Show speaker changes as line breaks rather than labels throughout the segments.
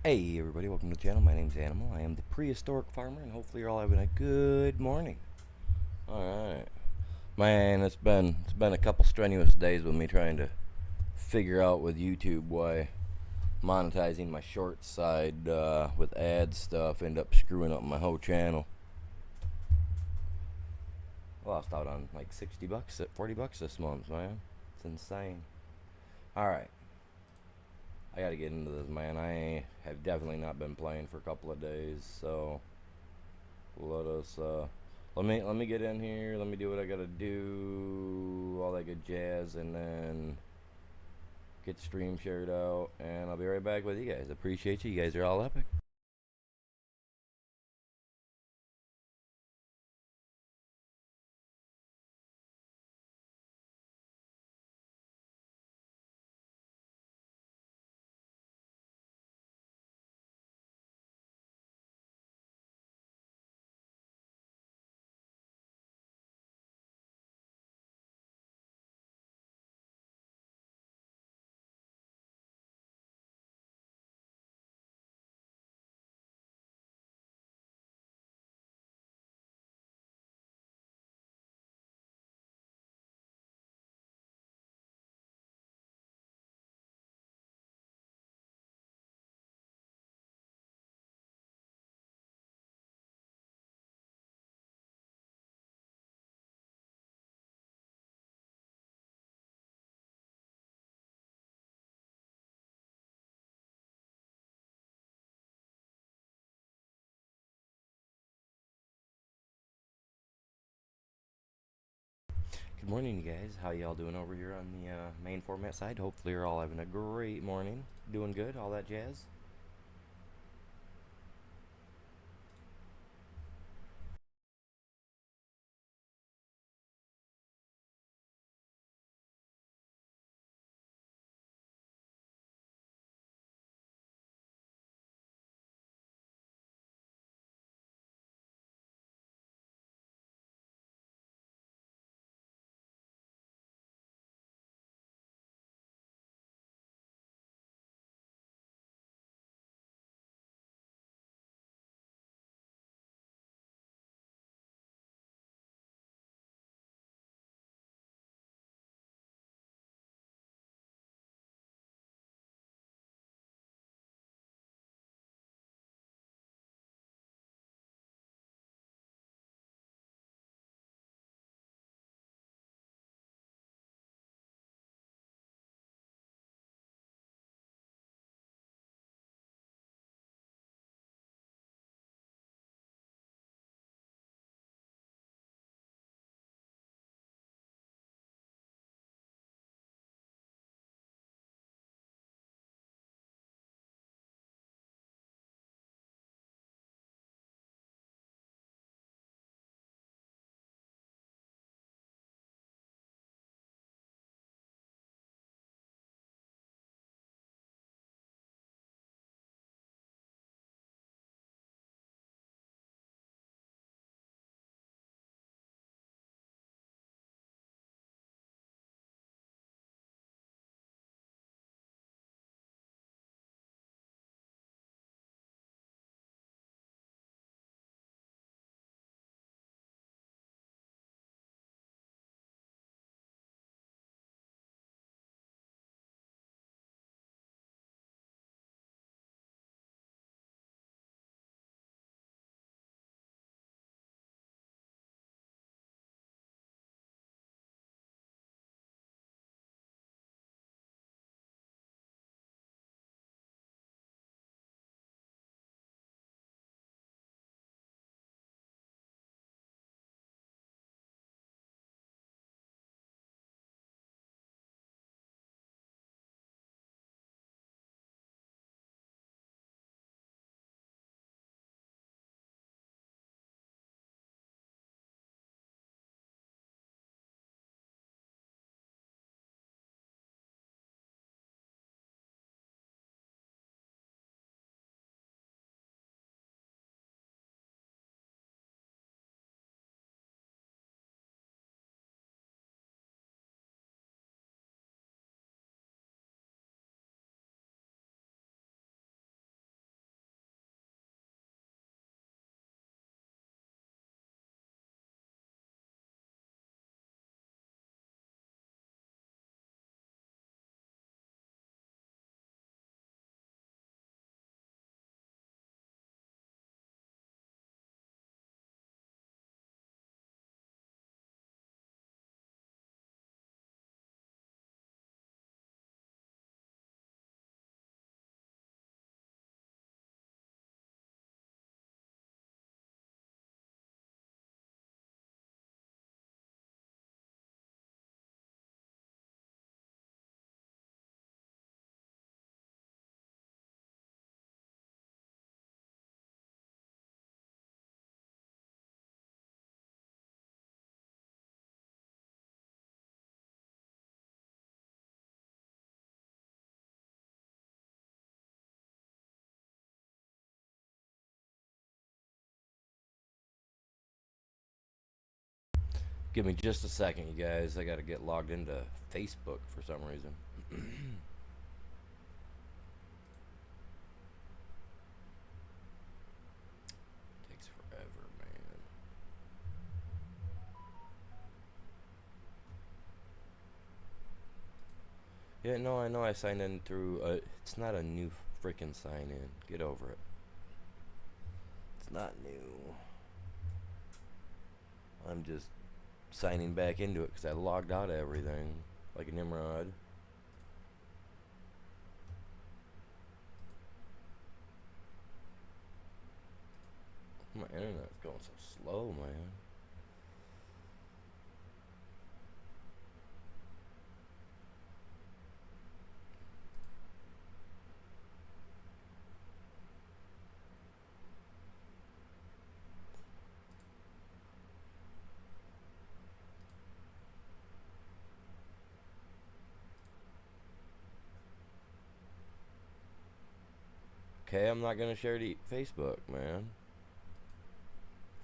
Hey everybody, welcome to the channel. My name's Animal. I am the prehistoric farmer, and hopefully you're all having a good morning. Alright. Man, it's been a couple strenuous days with me trying to figure out with YouTube why monetizing my short side with ad stuff end up screwing up my whole channel. I lost out on like 60 bucks at 40 bucks this month, man. It's insane. Alright. I gotta get into this, man. I have definitely not been playing for a couple of days, so let us let me get in here, let me do what I gotta do, all that good jazz, and then get stream shared out, and I'll be right back with you guys. Appreciate you. You guys are all epic. Good morning, you guys. How y'all doing over here on the main format side? Hopefully you're all having a great morning, doing good, all that jazz. Give me just a second, you guys. I gotta get logged into Facebook for some reason. Takes forever, man. Yeah, no, I know I signed in through, it's not a new freaking sign in. Get over it. It's not new. I'm just signing back into it because I logged out of everything like a Nimrod. My internet's going so slow, man. Okay, I'm not gonna share the Facebook, man.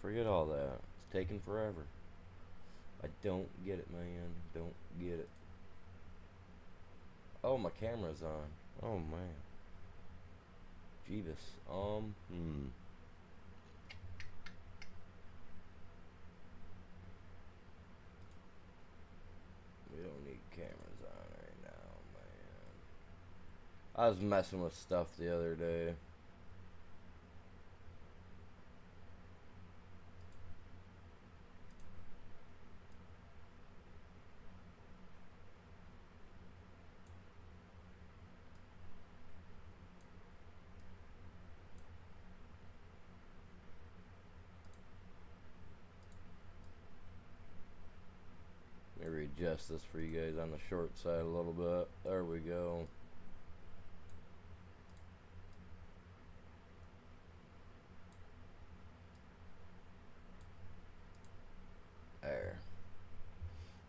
Forget all that. It's taking forever. I don't get it, man. Don't get it. Oh, my camera's on. Oh, man. Jeebus. We don't need cameras on right now, man. I was messing with stuff the other day. Let me readjust this for you guys on the short side a little bit. There we go.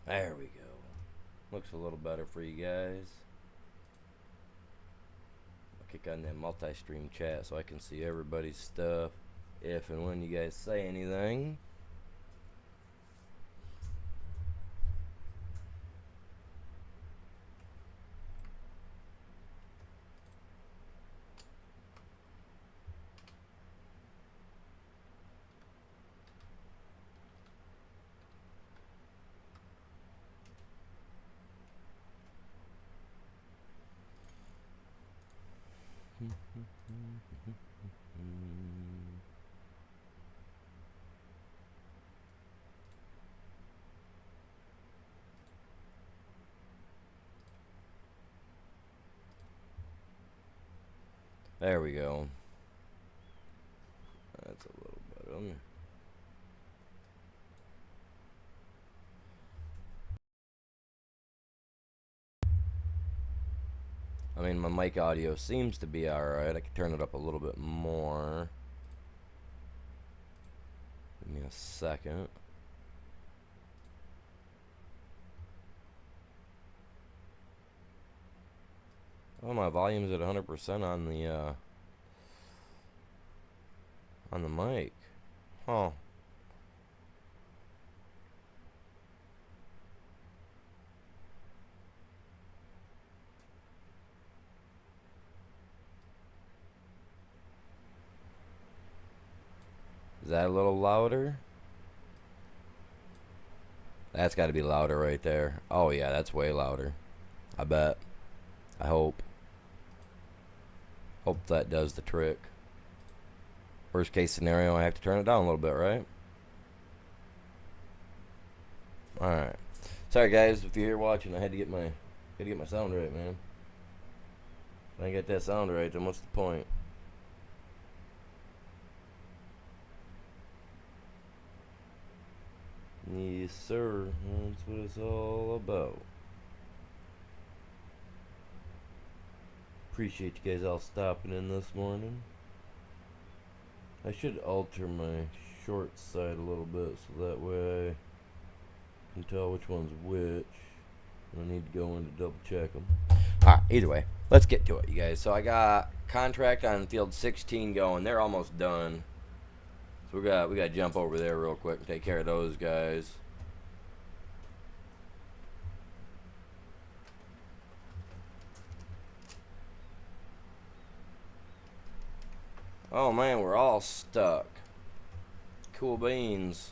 There we go. Looks a little better for you guys. I'll kick on that multi-stream chat so I can see everybody's stuff if and when you guys say anything. There we go. That's a little better. I mean, my mic audio seems to be alright. I can turn it up a little bit more. Give me a second. Oh, my volume's at 100% on the mic. Huh. Is that a little louder? That's got to be louder right there. Oh yeah, that's way louder. I bet. I hope. Hope that does the trick. Worst case scenario, I have to turn it down a little bit, right? Alright. Sorry guys, if you're here watching, I had to get my sound right, man. If I get that sound right, then what's the point? Yes, sir. That's what it's all about. Appreciate you guys all stopping in this morning. I should alter my short side a little bit so that way I can tell which one's which. I need to go in to double check them. Alright, either way, let's get to it, you guys. So I got contract on field 16 going. They're almost done. So we got to jump over there real quick and take care of those guys. Oh man, we're all stuck. Cool beans.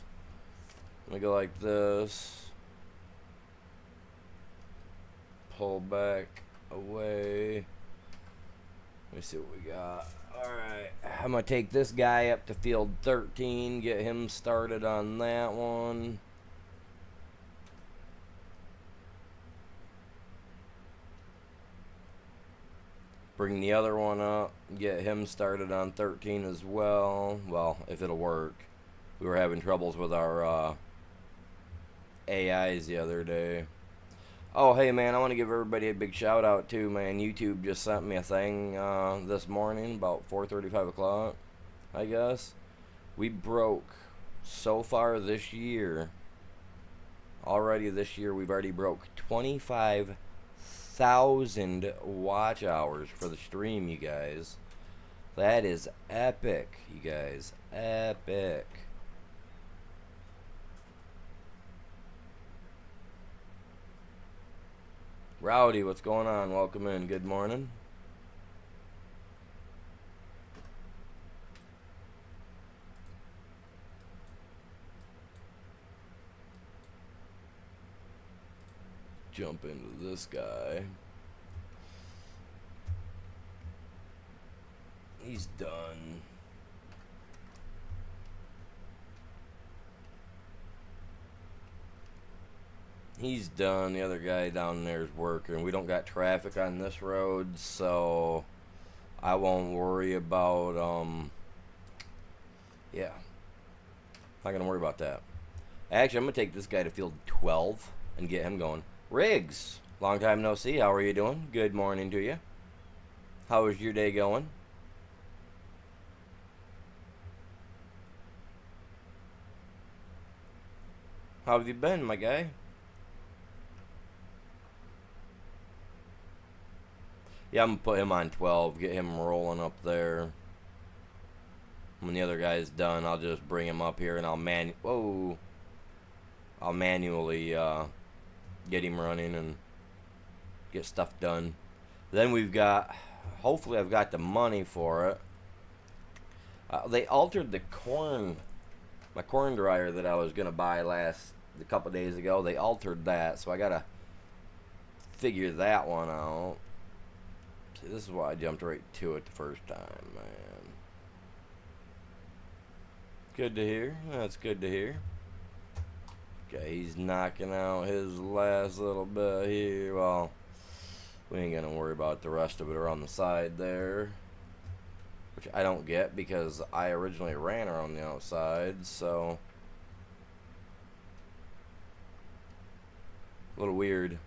Let me go like this. Pull back away. Let me see what we got. Alright. I'm going to take this guy up to field 13. Get him started on that one. Bring the other one up. Get him started on 13 as well. Well, if it'll work. We were having troubles with our AIs the other day. Oh, hey, man, I want to give everybody a big shout out, too, man. YouTube just sent me a thing this morning, about 4:30, 5 o'clock, I guess. We broke, so far this year, already this year, we've already broke 25,000 watch hours for the stream, you guys. That is epic, you guys. Epic. Rowdy, what's going on? Welcome in. Good morning. Jump into this guy. He's done. He's done. The other guy down there is working. We don't got traffic on this road, so I won't worry about, yeah. Not going to worry about that. Actually, I'm going to take this guy to field 12 and get him going. Riggs, long time no see. How are you doing? Good morning to you. How is your day going? How have you been, my guy? Yeah, I'm going to put him on 12, get him rolling up there. When the other guy's done, I'll just bring him up here and I'll manually get him running and get stuff done. Then we've got, hopefully I've got the money for it. They altered the corn, my corn dryer that I was going to buy a couple days ago. They altered that, so I got to figure that one out. See, this is why I jumped right to it the first time, man. Good to hear. That's good to hear. Okay, he's knocking out his last little bit here. Well, we ain't gonna worry about the rest of it around the side there, which I don't get because I originally ran around the outside, so a little weird.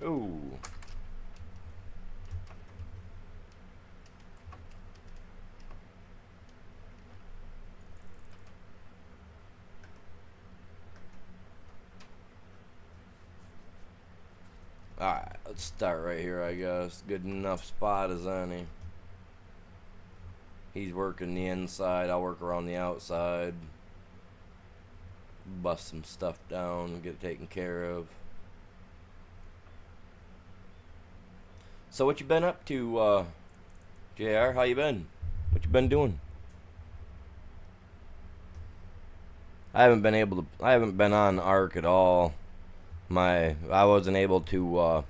Ooh. Alright, let's start right here, I guess. Good enough spot as any. He's working the inside, I'll work around the outside. Bust some stuff down, get it taken care of. So what you been up to, JR? How you been? What you been doing? I haven't been on Arc at all. I wasn't able to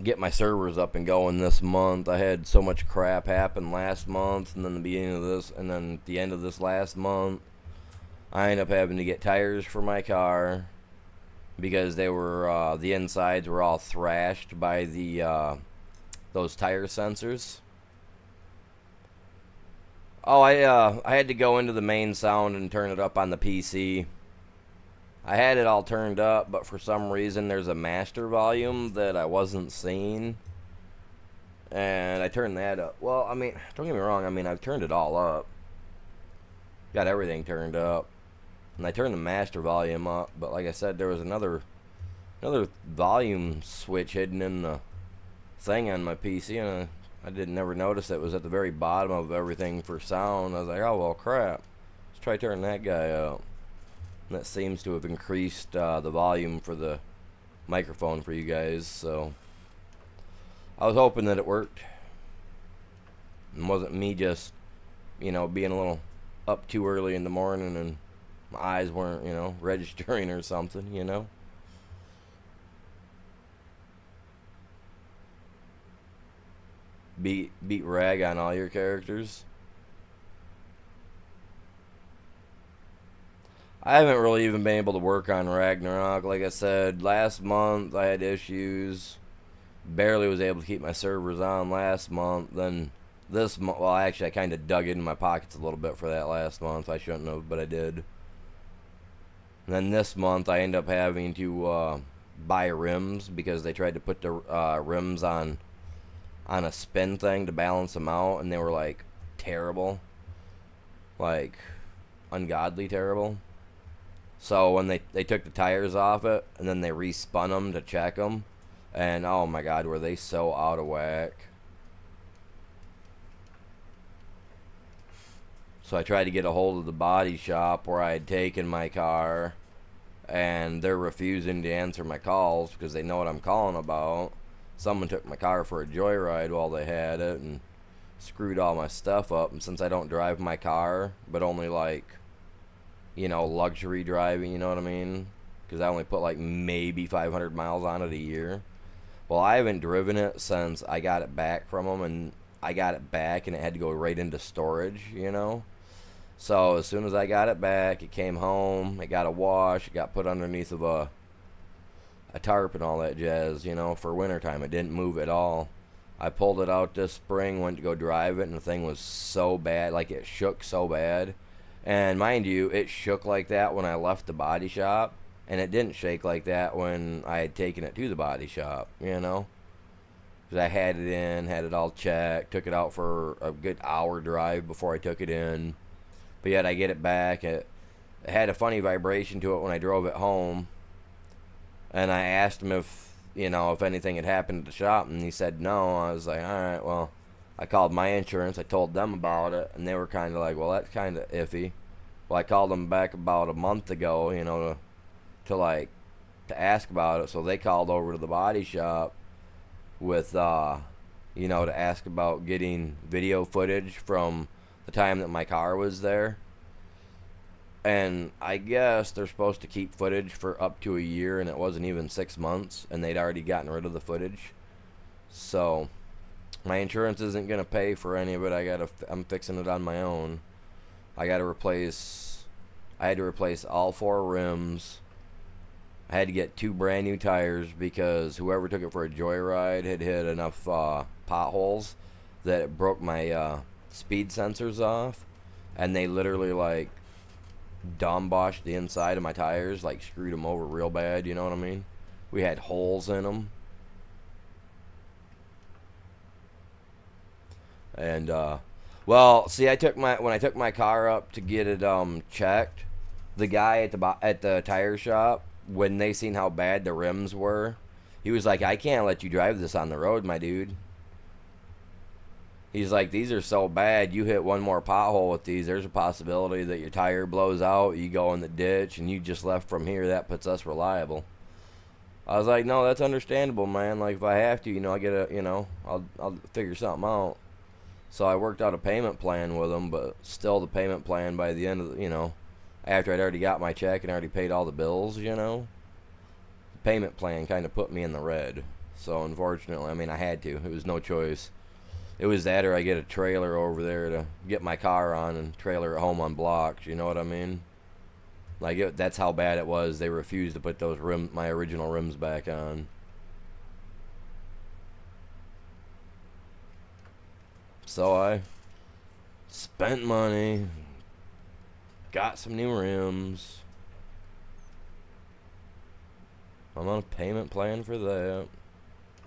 get my servers up and going this month. I had so much crap happen last month, and then the beginning of this, and then at the end of this last month, I ended up having to get tires for my car. because they were the insides were all thrashed by the those tire sensors. Oh, I had to go into the main sound and turn it up on the PC. I had it all turned up, but for some reason there's a master volume that I wasn't seeing. And I turned that up. Well, I mean, don't get me wrong, I mean, I've turned it all up. Got everything turned up. And I turned the master volume up, but like I said, there was another volume switch hidden in the thing on my PC, and I didn't never notice it was at the very bottom of everything for sound. I was like, oh well, crap. Let's try turning that guy up. And that seems to have increased the volume for the microphone for you guys. So I was hoping that it worked. It wasn't me just, being a little up too early in the morning and my eyes weren't, registering or something. Beat rag on all your characters. I haven't really even been able to work on Ragnarok. Like I said, last month I had issues. Barely was able to keep my servers on last month. Then this month, well, actually I kind of dug into my pockets a little bit for that last month. I shouldn't have, but I did. And then this month I ended up having to buy rims because they tried to put the rims on a spin thing to balance them out, and they were like terrible, like ungodly terrible. So when they took the tires off it and then they respun them to check them, and oh my god, were they so out of whack. So I tried to get a hold of the body shop where I had taken my car, and they're refusing to answer my calls because they know what I'm calling about. Someone took my car for a joyride while they had it and screwed all my stuff up. And since I don't drive my car, but only like, luxury driving, you know what I mean? Because I only put like maybe 500 miles on it a year. Well, I haven't driven it since I got it back from them, and I got it back and it had to go right into storage, So as soon as I got it back, it came home, it got a wash, it got put underneath of a tarp and all that jazz, for wintertime. It didn't move at all. I pulled it out this spring, went to go drive it, and the thing was so bad, like it shook so bad. And mind you, it shook like that when I left the body shop, and it didn't shake like that when I had taken it to the body shop, Because I had it in, had it all checked, took it out for a good hour drive before I took it in. But yet I get it back, it had a funny vibration to it when I drove it home. And I asked him if anything had happened at the shop, and he said no. I was like, all right, well, I called my insurance. I told them about it, and they were kind of like, well, that's kind of iffy. Well, I called them back about a month ago, to ask about it. So they called over to the body shop with, to ask about getting video footage from the time that my car was there. And I guess they're supposed to keep footage for up to a year, and it wasn't even 6 months, and they'd already gotten rid of the footage. So my insurance isn't going to pay for any of it. I'm fixing it on my own. I had to replace all 4 rims. I had to get 2 brand new tires because whoever took it for a joyride had hit enough potholes that it broke my speed sensors off, and they literally dumboshed the inside of my tires, screwed them over real bad, you know what I mean? We had holes in them. And well, see, when I took my car up to get it checked, the guy at the tire shop, when they seen how bad the rims were, he was like, I can't let you drive this on the road, my dude. He's like, these are so bad, you hit one more pothole with these, there's a possibility that your tire blows out, you go in the ditch, and you just left from here. That puts us reliable. I was like, no, that's understandable, man. If I have to, I get I'll figure something out. So I worked out a payment plan with him, but still the payment plan by the end of after I'd already got my check and already paid all the bills, the payment plan kind of put me in the red. So unfortunately, I had to. It was no choice. It was that or I get a trailer over there to get my car on and trailer it home on blocks, you know what I mean? Like that's how bad it was. They refused to put those my original rims back on. So I spent money, got some new rims. I'm on a payment plan for that.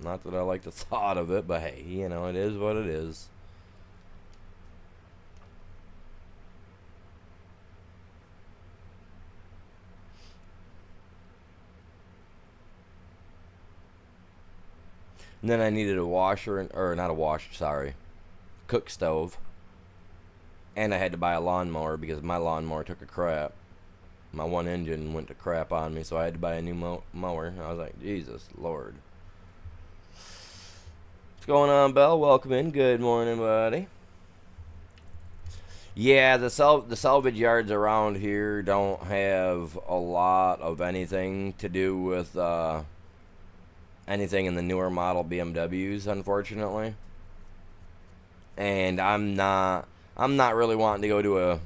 Not that I like the thought of it, but hey, you know, it is what it is. And then I needed a washer, or not a washer, sorry, cook stove. And I had to buy a lawnmower because my lawnmower took a crap. My one engine went to crap on me, so I had to buy a new mower. I was like, Jesus Lord. What's going on, Belle? Welcome in. Good morning, buddy. Yeah, the salvage yards around here don't have a lot of anything to do with anything in the newer model BMWs, unfortunately. And I'm not really wanting to go to a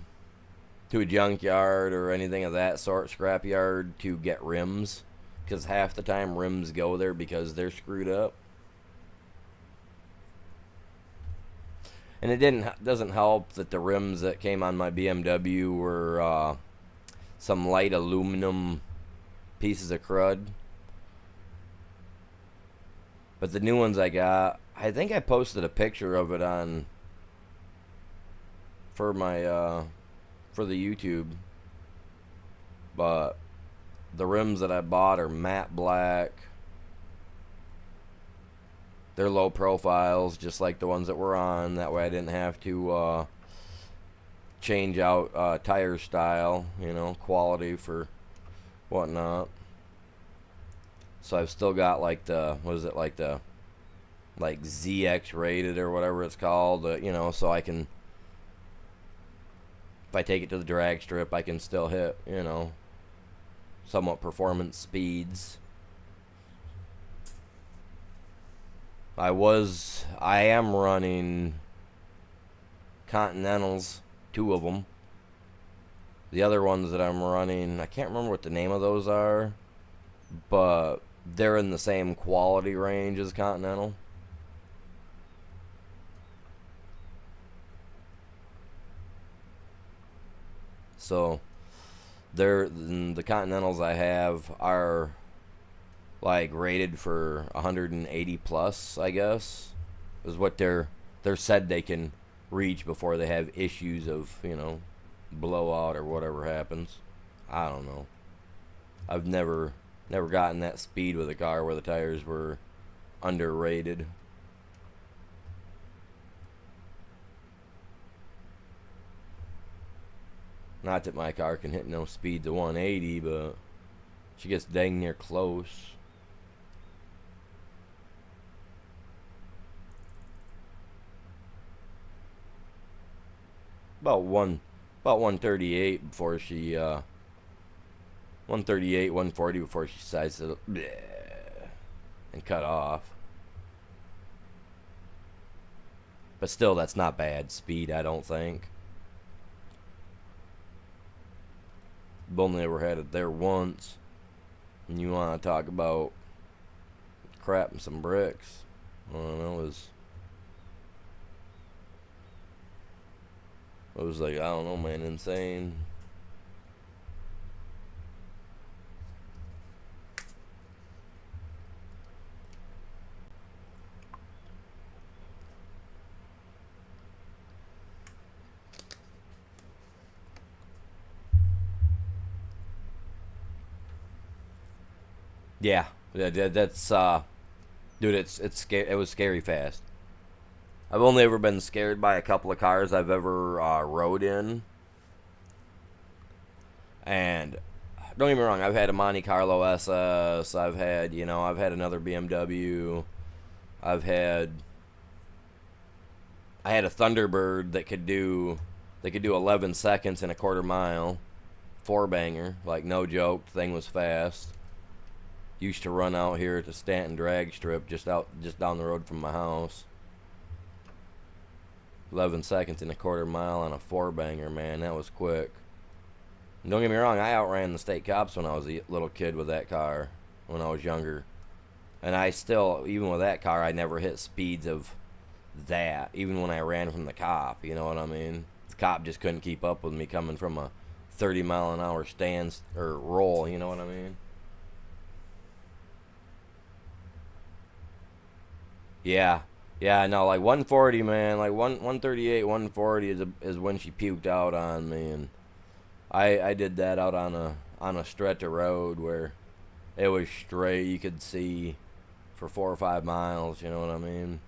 junkyard or anything of that sort, scrapyard, to get rims, because half the time rims go there because they're screwed up. And it doesn't help that the rims that came on my BMW were some light aluminum pieces of crud. But the new ones I got, I think I posted a picture of it on for my for the YouTube. But the rims that I bought are matte black. They're low profiles, just like the ones that were on. That way I didn't have to change out tire style, you know, quality for whatnot. So I've still got like the, what is it, like the, like ZX rated or whatever it's called, you know, so I can, if I take it to the drag strip, I can still hit, you know, somewhat performance speeds. I am running Continentals, 2 of them. The other ones that I'm running, I can't remember what the name of those are, but they're in the same quality range as Continental. So the Continentals I have are like rated for 180 plus, I guess, is what they're said they can reach before they have issues of, you know, blowout or whatever happens. I don't know. I've never gotten that speed with a car where the tires were underrated. Not that my car can hit no speed to 180, but she gets dang near close. About 138 before she 138, 140 before she decides to and cut off. But still, that's not bad speed, I don't think. I've only ever had it there once. And you want to talk about crap and some bricks. I don't know, it was like, I don't know, man, insane. Yeah, that's dude, it was scary fast. I've only ever been scared by a couple of cars I've ever rode in. And don't get me wrong, I've had a Monte Carlo SS, I've had another BMW. I had a Thunderbird that could do 11 seconds in a quarter mile. 4-banger, like no joke, the thing was fast. Used to run out here at the Stanton drag strip just down the road from my house. 11 seconds in a quarter mile on a 4-banger, man, that was quick. Don't get me wrong, I outran the state cops when I was a little kid with that car when I was younger. And I still, even with that car, I never hit speeds of that, even when I ran from the cop, you know what I mean? The cop just couldn't keep up with me coming from a 30-mile-an-hour stand or roll, you know what I mean? Yeah. Yeah, no, like 140, man, like 138, 140 is when she puked out on me, and I did that out on a stretch of road where it was straight. You could see for 4 or 5 miles. You know what I mean?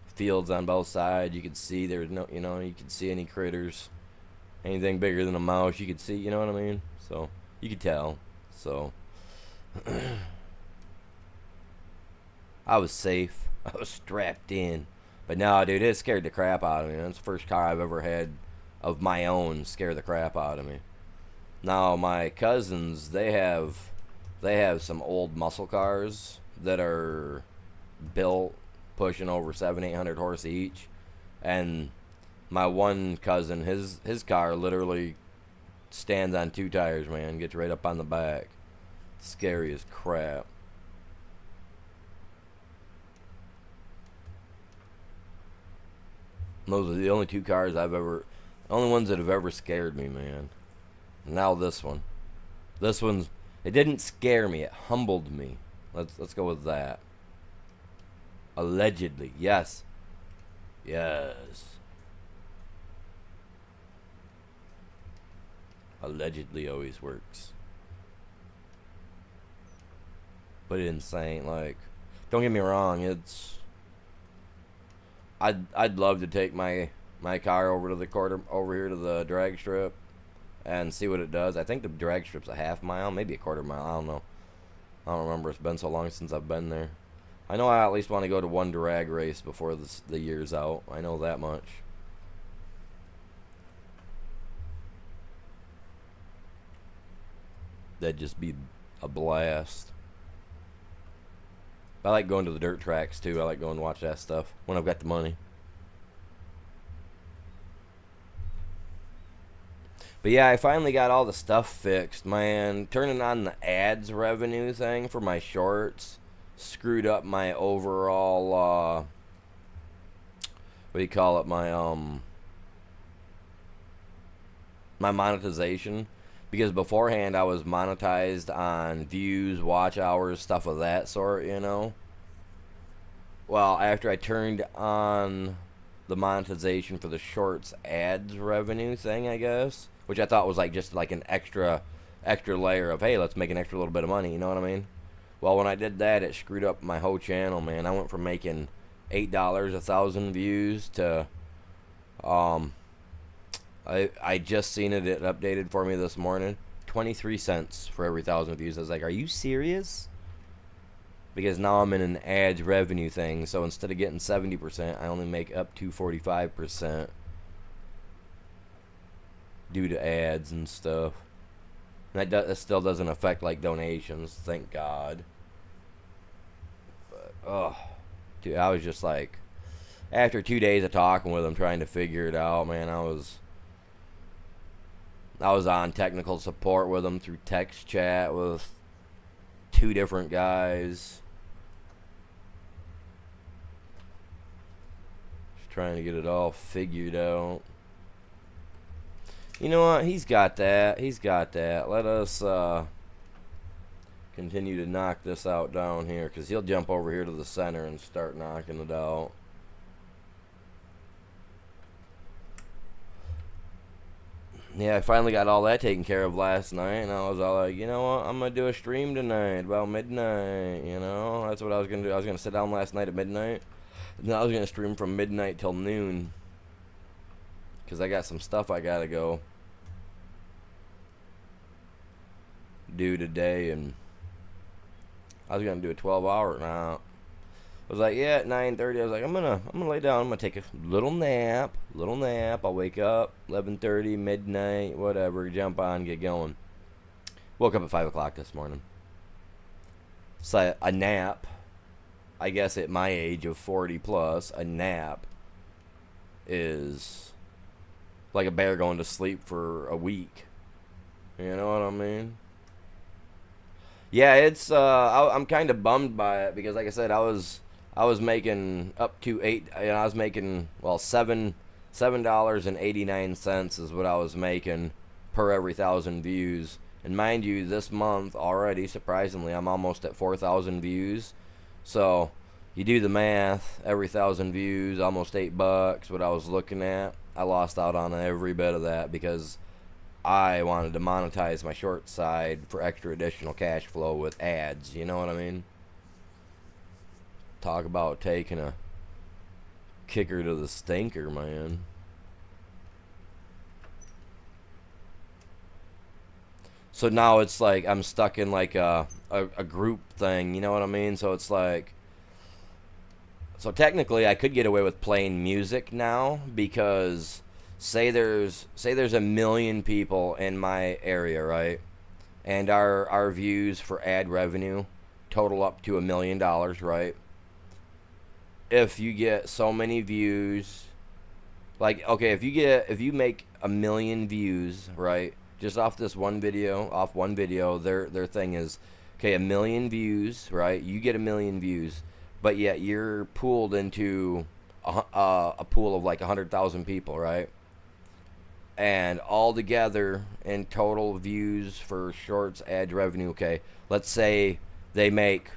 Fields on both sides. You could see there's no. You could see any critters, anything bigger than a mouse. You could see. You know what I mean? So you could tell. So I was safe. I was strapped in. But no, dude, it scared the crap out of me. That's the first car I've ever had of my own scare the crap out of me. Now my cousins, they have some old muscle cars that are built pushing over 700-800 horse each, and my one cousin, his car literally stands on 2 tires, man, gets right up on the back. Scary as crap. Those are the only 2 cars only ones that have ever scared me, man. Now this one. It didn't scare me, it humbled me. Let's go with that. Allegedly, yes. Yes. Allegedly always works. But insane, like, don't get me wrong, I'd love to take my car over here to the drag strip and see what it does. I think the drag strip's a half mile, maybe a quarter mile. I don't know. I don't remember. It's been so long since I've been there. I know I at least want to go to one drag race before the year's out. I know that much. That'd just be a blast. I like going to the dirt tracks too. I like going to watch that stuff when I've got the money. But yeah, I finally got all the stuff fixed, man. Turning on the ads revenue thing for my shorts screwed up my overall, what do you call it, my monetization. Because beforehand I was monetized on views, watch hours, stuff of that sort, you know. Well, after I turned on the monetization for the shorts ads revenue thing, I guess, which I thought was like just like an extra layer of, hey, let's make an extra little bit of money, you know what I mean? Well, when I did that, it screwed up my whole channel, man. I went from making $8 1,000 views to I just seen it updated for me this morning. 23 cents for every 1,000 views. I was like, are you serious? Because now I'm in an ads revenue thing, so instead of getting 70%, I only make up to 45% due to ads and stuff. And that still doesn't affect like donations, thank God. But oh, dude, I was just like, after 2 days of talking with him, trying to figure it out, man, I was on technical support with him through text chat with 2 different guys. Just trying to get it all figured out. You know what? He's got that. Let us continue to knock this out down here, because he'll jump over here to the center and start knocking it out. Yeah, I finally got all that taken care of last night, and I was all like, you know what, I'm going to do a stream tonight about midnight, you know? That's what I was going to do. I was going to sit down last night at midnight, and then I was going to stream from midnight till noon, because I got some stuff I got to go do today, and I was going to do a 12-hour now. I was like, yeah, at 9:30, I was like, I'm gonna lay down, I'm gonna take a little nap, I'll wake up, 11:30, midnight, whatever, jump on, get going. Woke up at 5 o'clock this morning. So a nap, I guess at my age of 40 plus, a nap is like a bear going to sleep for a week. You know what I mean? Yeah, it's I'm kind of bummed by it because, like I said, I was making up to eight. You know, I was making $7.89 is what I was making per every 1,000 views. And mind you, this month already, surprisingly, I'm almost at 4,000 views. So you do the math, every 1,000 views, almost $8. What I was looking at, I lost out on every bit of that because I wanted to monetize my short side for extra additional cash flow with ads. You know what I mean? Talk about taking a kicker to the stinker, man. So now it's like I'm stuck in like a group thing, you know what I mean? So it's like, so technically I could get away with playing music now because say there's a million people in my area, right? And our views for ad revenue total up to $1 million, right? If you get so many views, like, okay, if you make 1 million views, right, just off this one video, their thing is, okay, 1 million views, right? You get 1 million views, but yet you're pooled into a pool of like 100,000 people, right? And all together in total views for shorts ad revenue, okay, let's say they make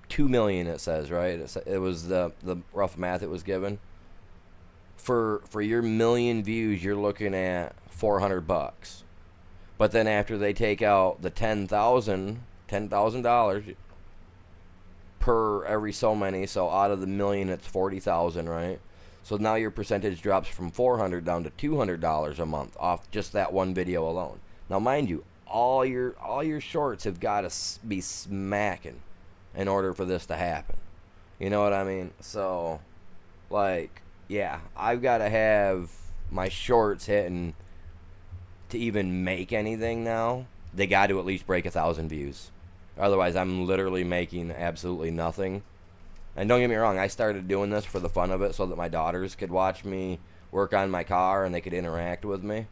2 million. It says, right? It was the rough math it was given. For your 1 million views, you're looking at $400. But then after they take out the $10,000 per every so many, so out of the million, it's 40,000, right? So now your percentage drops from $400 down to $200 a month off just that one video alone. Now, mind you, all your shorts have got to be smacking in order for this to happen. You know what I mean? So, like, yeah, I've got to have my shorts hitting to even make anything now. They got to at least break 1,000 views. Otherwise, I'm literally making absolutely nothing. And don't get me wrong, I started doing this for the fun of it so that my daughters could watch me work on my car and they could interact with me.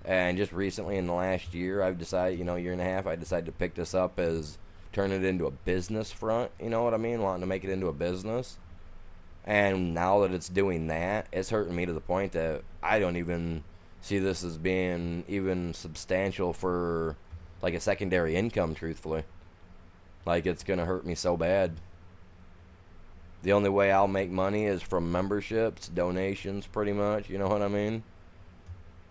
And just recently in the last year, I've decided, year and a half, I decided to pick this up as turn it into a business front, you know what I mean? Wanting to make it into a business. And now that it's doing that, it's hurting me to the point that I don't even see this as being even substantial for like a secondary income, truthfully. Like, it's going to hurt me so bad. The only way I'll make money is from memberships, donations, pretty much, you know what I mean?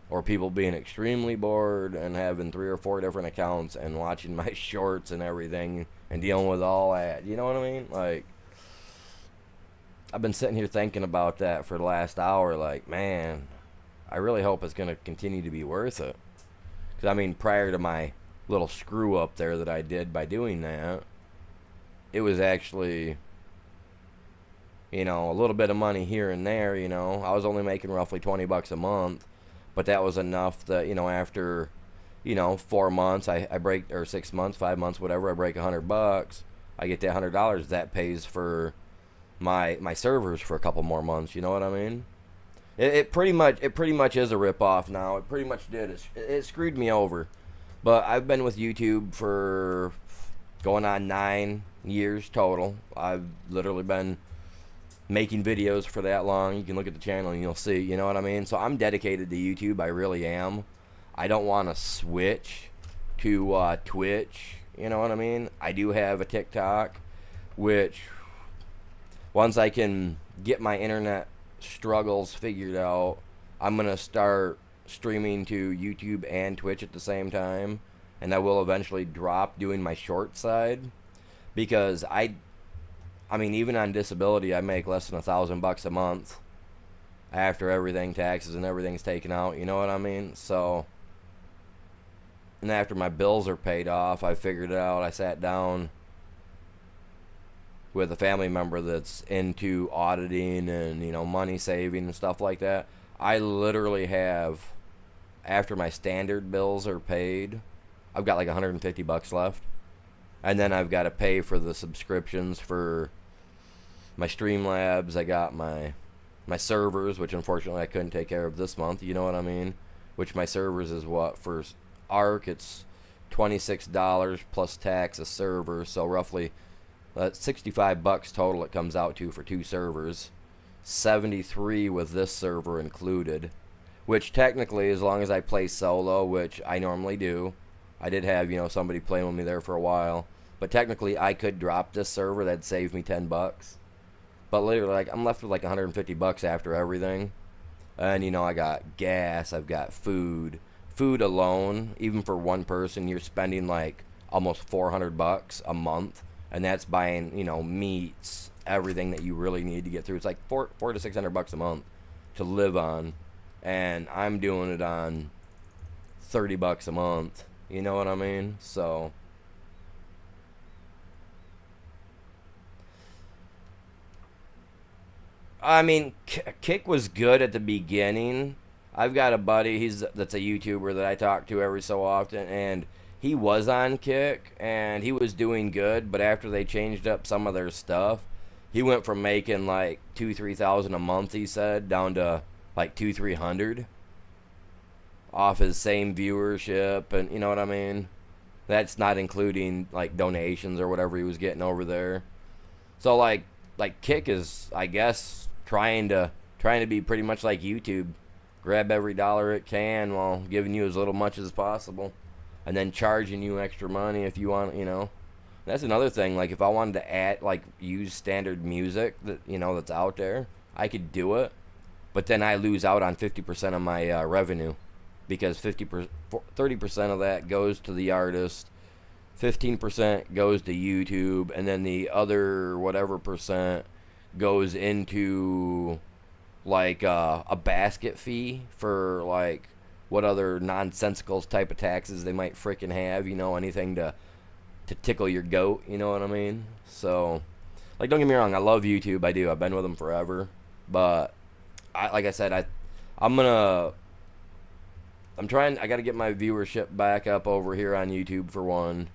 Or people being extremely bored and having 3 or 4 different accounts and watching my shorts and everything and dealing with all that, you know what I mean? Like, I've been sitting here thinking about that for the last hour, like, man, I really hope it's going to continue to be worth it. Because, I mean, prior to my little screw up there that I did by doing that, it was actually, a little bit of money here and there, I was only making roughly $20 a month, but that was enough that, after, 4 months, I break, or 6 months, 5 months, whatever, I break $100, I get that $100, that pays for my servers for a couple more months, you know what I mean? It pretty much is a rip-off now. It pretty much did. It screwed me over. But I've been with YouTube for going on 9 years total. I've literally been making videos for that long. You can look at the channel and you'll see, you know what I mean? So I'm dedicated to YouTube. I really am. I don't want to switch to Twitch, you know what I mean? I do have a TikTok, which once I can get my internet struggles figured out, I'm going to start streaming to YouTube and Twitch at the same time, and I will eventually drop doing my short side because I mean, even on disability, I make less than $1,000 a month after everything, taxes and everything's taken out, you know what I mean? So, and after my bills are paid off, I figured it out. I sat down with a family member that's into auditing and, money saving and stuff like that. I literally have, after my standard bills are paid, I've got like $150 left. And then I've got to pay for the subscriptions for my Streamlabs. I got my servers, which unfortunately I couldn't take care of this month, you know what I mean? which my servers is what for Arc it's $26 plus tax a server, so roughly that's $65 total it comes out to for 2 servers. 73 with this server included, which technically, as long as I play solo, which I normally do, I did have, you know, somebody playing with me there for a while, but technically I could drop this server, that'd save me $10. But literally, like, I'm left with like $150 after everything. And, you know, I got gas, I've got food. Food alone, even for one person, you're spending like almost $400 a month. And that's buying, you know, meats, everything that you really need to get through. It's like $400 to $600 a month to live on. And I'm doing it on $30 a month. You know what I mean? So I mean, Kick was good at the beginning. I've got a buddy, that's a YouTuber that I talk to every so often, and he was on Kick, and he was doing good, but after they changed up some of their stuff, he went from making like 2,000-3,000 a month, he said, down to like 200-300 off his same viewership, and you know what I mean? That's not including like donations or whatever he was getting over there. So like Kick is, I guess, trying to be pretty much like YouTube. Grab every dollar it can while giving you as little much as possible, and then charging you extra money if you want, you know. That's another thing, like if I wanted to add, like, use standard music that, you know, that's out there, I could do it, but then I lose out on 50% of my revenue, because 30% of that goes to the artist, 15% goes to YouTube, and then the other whatever percent goes into like a basket fee for like what other nonsensical type of taxes they might freaking have, you know, anything to tickle your goat, you know what I mean? So, like, don't get me wrong, I love YouTube, I do, I've been with them forever, but like I said, I gotta get my viewership back up over here on YouTube for one,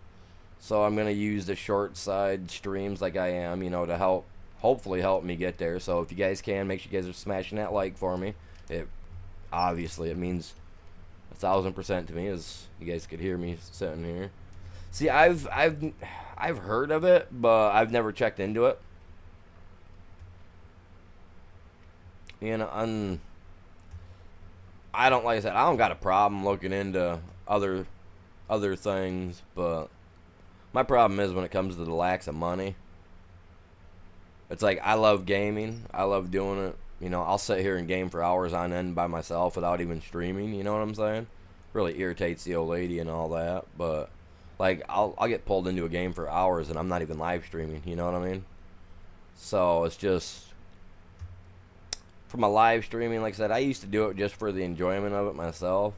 so I'm gonna use the short side streams like I am, you know, to hopefully help me get there. So if you guys can, make sure you guys are smashing that like for me. It means 1,000% to me, as you guys could hear me sitting here. See, I've heard of it, but I've never checked into it. You know, I don't, like I said, I don't got a problem looking into other things, but my problem is when it comes to the lack of money. It's like, I love gaming, I love doing it, you know, I'll sit here and game for hours on end by myself without even streaming, you know what I'm saying? Really irritates the old lady and all that, but like, I'll get pulled into a game for hours and I'm not even live streaming, you know what I mean? So it's just, for my live streaming, like I said, I used to do it just for the enjoyment of it myself,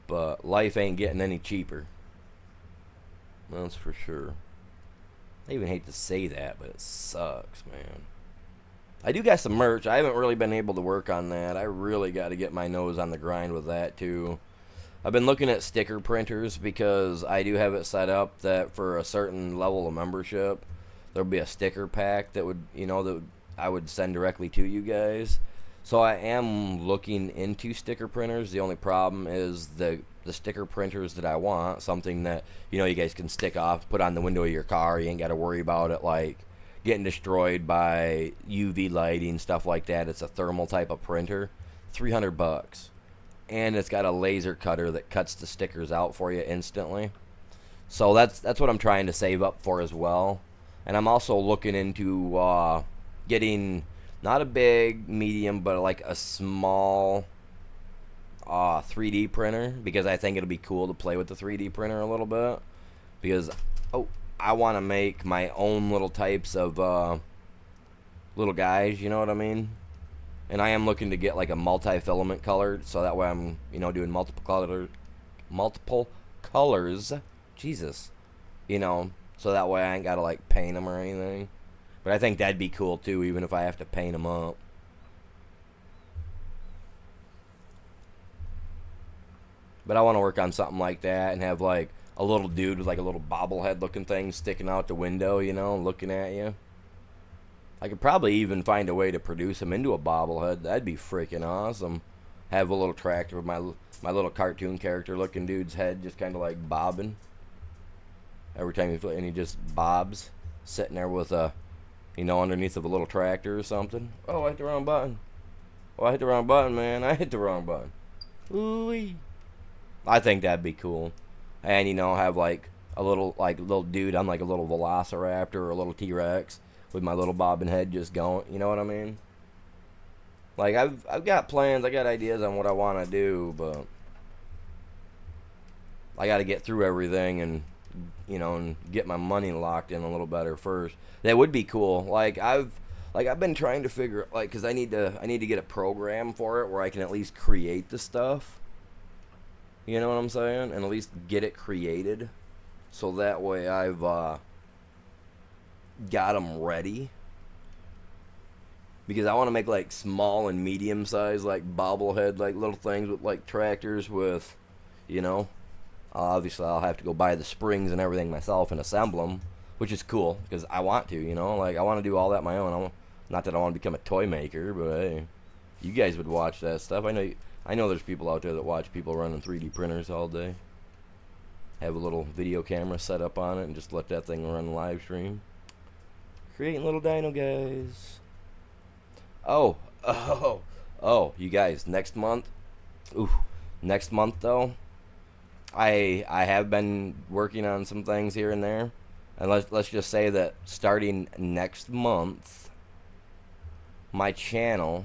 but life ain't getting any cheaper, that's for sure. I even hate to say that, but it sucks, man. I do got some merch. I haven't really been able to work on that. I really got to get my nose on the grind with that, too. I've been looking at sticker printers because I do have it set up that for a certain level of membership, there'll be a sticker pack that would, you know, that I would send directly to you guys. So I am looking into sticker printers. The only problem is the sticker printers that I want, something that, you know, you guys can stick off, put on the window of your car. You ain't got to worry about it, like, getting destroyed by UV lighting, stuff like that. It's a thermal type of printer. $300. And it's got a laser cutter that cuts the stickers out for you instantly. So that's what I'm trying to save up for as well. And I'm also looking into getting not a big, medium, but like a small 3D printer, because I think it'll be cool to play with the 3D printer a little bit, because I want to make my own little types of little guys, you know what I mean? And I am looking to get like a multi-filament colored, so that way I'm, you know, doing multiple colors, Jesus, you know, so that way I ain't gotta like paint them or anything. But I think that'd be cool too, even if I have to paint them up. But I want to work on something like that and have like a little dude with like a little bobblehead looking thing sticking out the window, you know, looking at you. I could probably even find a way to produce him into a bobblehead. That'd be freaking awesome. Have a little tractor with my little cartoon character looking dude's head just kind of like bobbing every time he and he just bobs, sitting there with a, underneath of a little tractor or something. Oh, I hit the wrong button. Oh, I hit the wrong button, man. I hit the wrong button. Ooh-wee. I think that'd be cool. And have like a little dude. I'm like a little Velociraptor or a little T-Rex with my little bobbing head just going. You know what I mean? Like I've got plans. I got ideas on what I want to do, but I got to get through everything and and get my money locked in a little better first. That would be cool. Like I've been trying to figure because I need to get a program for it where I can at least create the stuff. You know what I'm saying? And at least get it created, so that way I've got them ready. Because I want to make like small and medium size like bobblehead like little things with like tractors with, obviously I'll have to go buy the springs and everything myself and assemble them, which is cool because I want to, like I want to do all that my own. Not that I want to become a toy maker, but hey, you guys would watch that stuff. I know there's people out there that watch people running 3D printers all day. Have a little video camera set up on it and just let that thing run live stream. Creating little dino guys. Oh, you guys, next month though, I have been working on some things here and there. And let's just say that starting next month, my channel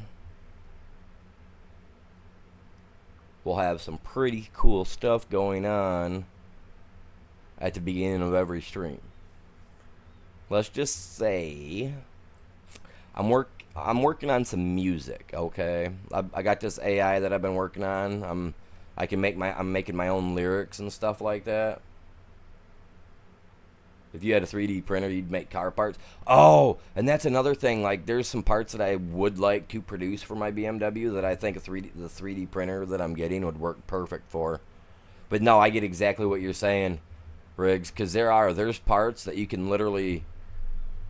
will have some pretty cool stuff going on at the beginning of every stream. Let's just say I'm working on some music, okay? I got this AI that I've been working on. I'm making my own lyrics and stuff like that. If you had a 3D printer, you'd make car parts. Oh, and that's another thing. Like, there's some parts that I would like to produce for my BMW that I think the 3D printer that I'm getting would work perfect for. But no, I get exactly what you're saying, Riggs, because there's parts that you can literally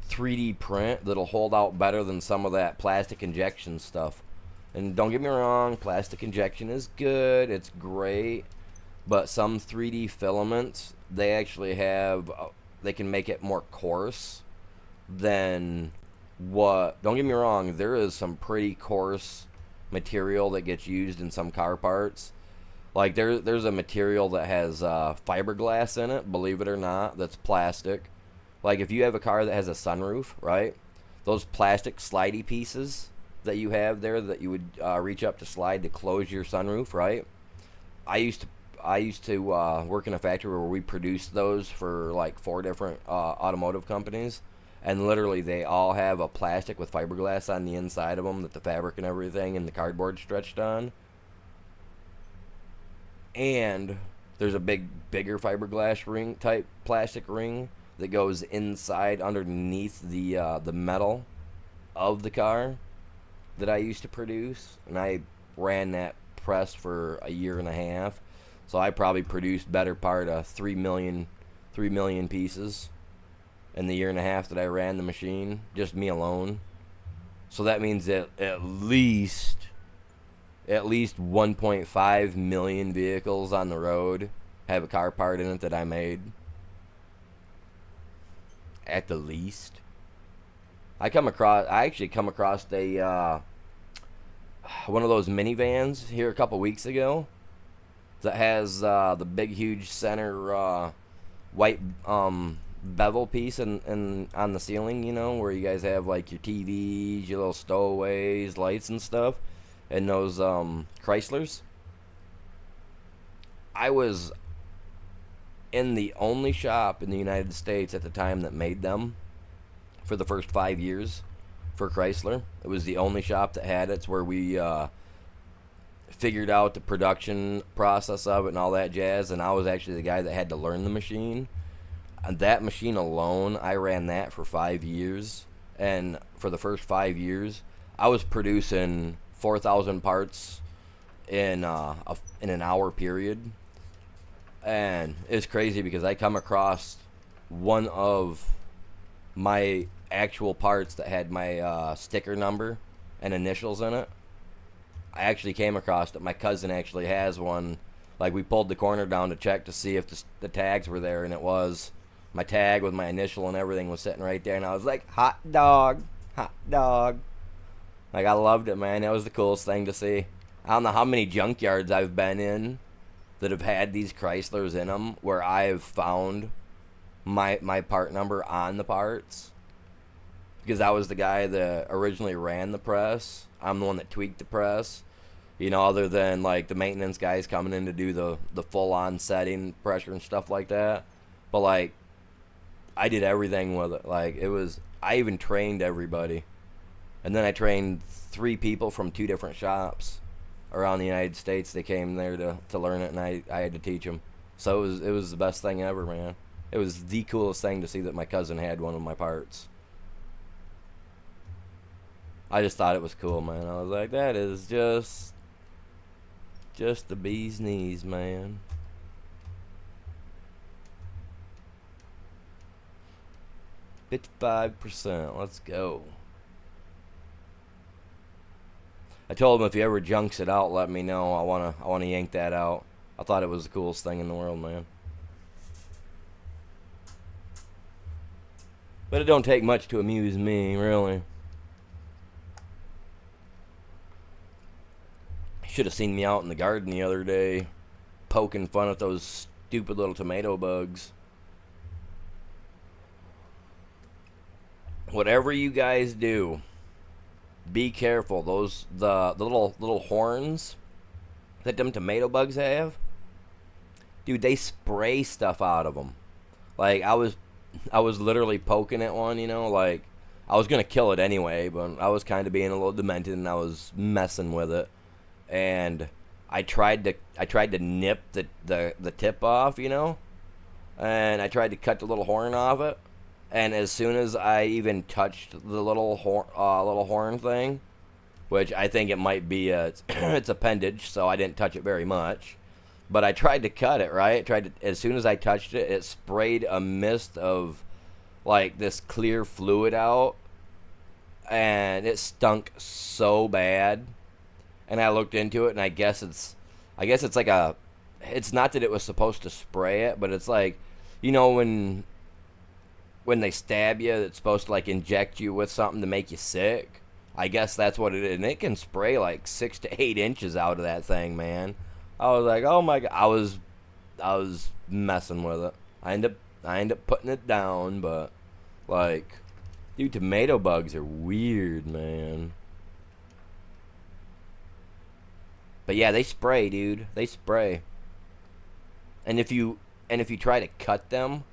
3D print that'll hold out better than some of that plastic injection stuff. And don't get me wrong, plastic injection is good, it's great, but some 3D filaments, they actually have, they can make it more coarse than what, don't get me wrong, there is some pretty coarse material that gets used in some car parts. Like there's a material that has fiberglass in it, believe it or not, that's plastic. Like if you have a car that has a sunroof, right? Those plastic slidey pieces that you have there that you would reach up to slide to close your sunroof, right? I used to work in a factory where we produced those for like 4 different automotive companies, and literally they all have a plastic with fiberglass on the inside of them that the fabric and everything and the cardboard stretched on. And there's a bigger fiberglass ring type plastic ring that goes inside underneath the metal of the car that I used to produce, and I ran that press for a year and a half. So I probably produced better part of 3 million pieces in the year and a half that I ran the machine, just me alone. So that means that at least 1.5 million vehicles on the road have a car part in it that I made. At the least. I actually come across a one of those minivans here a couple weeks ago that has the big huge center white bevel piece and on the ceiling, where you guys have like your TVs, your little stowaways, lights and stuff, and those Chryslers. I was in the only shop in the United States at the time that made them for the first 5 years for Chrysler. It was the only shop that had it. It's where we figured out the production process of it and all that jazz, and I was actually the guy that had to learn the machine. And that machine alone, I ran that for 5 years, and for the first 5 years, I was producing 4,000 parts in an hour period. And it's crazy because I come across one of my actual parts that had my sticker number and initials in it. I actually came across it. My cousin actually has one. Like, we pulled the corner down to check to see if the tags were there, and it was. My tag with my initial and everything was sitting right there, and I was like, hot dog, hot dog. Like, I loved it, man. That was the coolest thing to see. I don't know how many junkyards I've been in that have had these Chryslers in them where I've found my part number on the parts. Because I was the guy that originally ran the press. I'm the one that tweaked the press. You know, other than, like, the maintenance guys coming in to do the full-on setting, pressure and stuff like that. But, like, I did everything with it. Like, it was... I even trained everybody. And then I trained 3 people from 2 different shops around the United States. They came there to learn it, and I had to teach them. So it was the best thing ever, man. It was the coolest thing to see that my cousin had one of my parts. I just thought it was cool, man. I was like, that is just the bee's knees, man. $55%. Let's go. I told him if he ever junks it out, let me know. I wanna yank that out. I thought it was the coolest thing in the world, man. But it don't take much to amuse me, really. Should have seen me out in the garden the other day, poking fun at those stupid little tomato bugs. Whatever you guys do, be careful. The little horns that them tomato bugs have, dude, they spray stuff out of them. Like, I was literally poking at one, you know, like, I was gonna kill it anyway, but I was kind of being a little demented, and I was messing with it, and I tried to nip the tip off, you know, and I tried to cut the little horn off it, and as soon as I even touched the little horn thing, which I think it might be its appendage, so I didn't touch it very much. But I tried to cut it, right? As soon as I touched it, it sprayed a mist of, like, this clear fluid out, and it stunk so bad. And I looked into it, and I guess it's like it's not that it was supposed to spray it, but it's like, you know, when they stab you, it's supposed to, like, inject you with something to make you sick. I guess that's what it is, and it can spray like 6 to 8 inches out of that thing, man. I was like, oh my god, I was messing with it. I end up putting it down, but, like, dude, tomato bugs are weird, man. But yeah, they spray, dude. They spray. And if you try to cut them,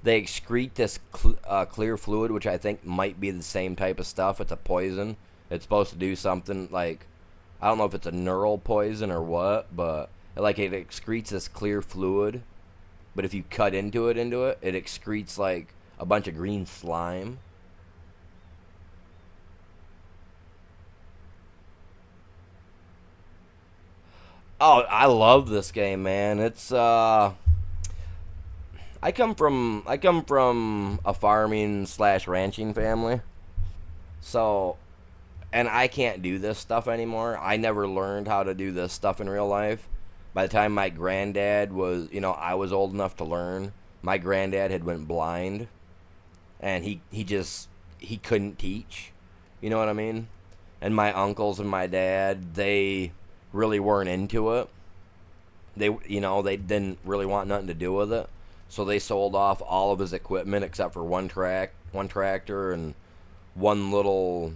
they excrete this clear fluid, which I think might be the same type of stuff. It's a poison. It's supposed to do something like, I don't know if it's a neural poison or what, but it excretes this clear fluid. But if you cut into it, it excretes like a bunch of green slime. Oh, I love this game, man. It's I come from a farming / ranching family. So, and I can't do this stuff anymore. I never learned how to do this stuff in real life. By the time my granddad was, you know, I was old enough to learn, my granddad had went blind, and he couldn't teach. You know what I mean? And my uncles and my dad, they really weren't into it. They didn't really want nothing to do with it. So they sold off all of his equipment except for one tractor and one little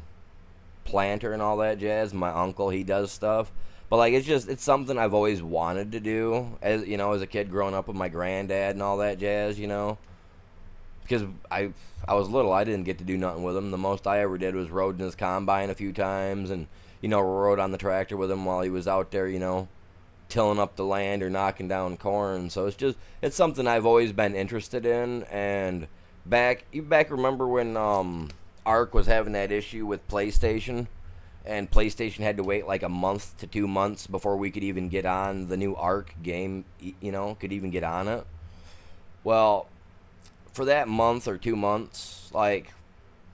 planter and all that jazz. My uncle, he does stuff. But, like, it's something I've always wanted to do, as a kid growing up with my granddad and all that jazz, you know. Because I was little, I didn't get to do nothing with him. The most I ever did was rode in his combine a few times and, rode on the tractor with him while he was out there, tilling up the land or knocking down corn. So it's something I've always been interested in. And you remember when ARC was having that issue with PlayStation, and PlayStation had to wait like a month to 2 months before we could even get on the new ARC game, could even get on it. Well, for that month or 2 months, like,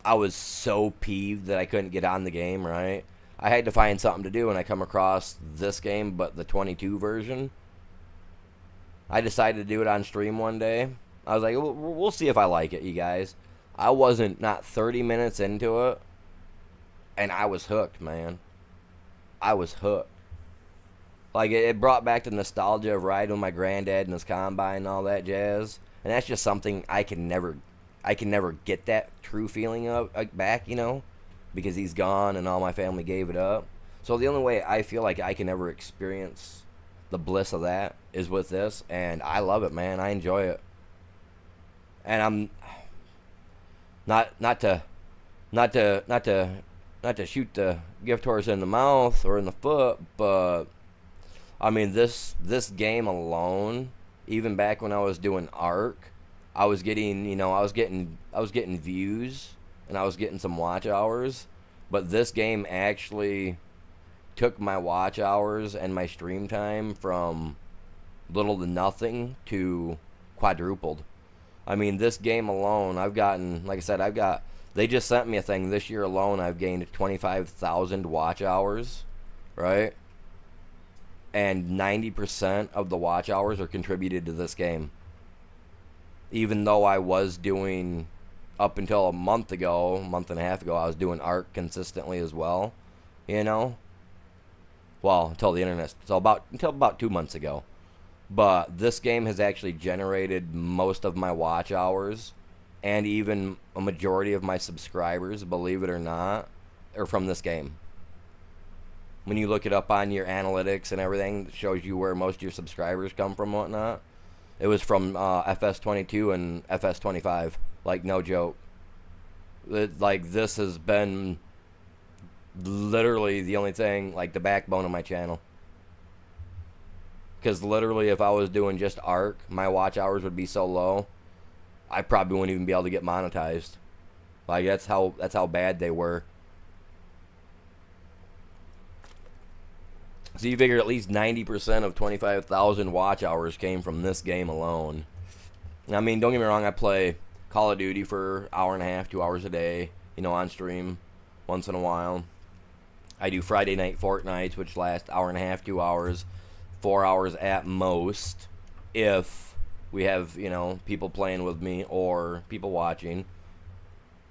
I was so peeved that I couldn't get on the game, right? I had to find something to do, and I come across this game, but the 22 version. I decided to do it on stream one day. I was like, we'll see if I like it, you guys. I wasn't not 30 minutes into it, and I was hooked, man. I was hooked. Like, it brought back the nostalgia of riding with my granddad in his combine and all that jazz. And that's just something I can never get that true feeling of back, you know, because he's gone and all my family gave it up. So the only way I feel like I can ever experience the bliss of that is with this, and I love it, man. I enjoy it. And I'm not to shoot the gift horse in the mouth or in the foot, but I mean this game alone, even back when I was doing Ark, I was getting views and I was getting some watch hours, but this game actually took my watch hours and my stream time from little to nothing to quadrupled. I mean, this game alone, I've gotten, like I said, they just sent me a thing. This year alone, I've gained 25,000 watch hours, right? And 90% of the watch hours are contributed to this game. Even though I was doing, up until a month and a half ago, I was doing Ark consistently as well, you know? Well, until the internet, until about 2 months ago. But this game has actually generated most of my watch hours, and even a majority of my subscribers, believe it or not, are from this game. When you look it up on your analytics and everything, it shows you where most of your subscribers come from and whatnot. It was from FS22 and FS25. Like, no joke. This has been literally the only thing, like, the backbone of my channel. Because literally, if I was doing just Ark, my watch hours would be so low, I probably wouldn't even be able to get monetized. Like, that's how bad they were. So you figure at least 90% of 25,000 watch hours came from this game alone. I mean, don't get me wrong, I play Call of Duty for an hour and a half, 2 hours a day, you know, on stream once in a while. I do Friday night Fortnites, which last hour and a half, 2 hours, 4 hours at most, if we have, you know, people playing with me or people watching,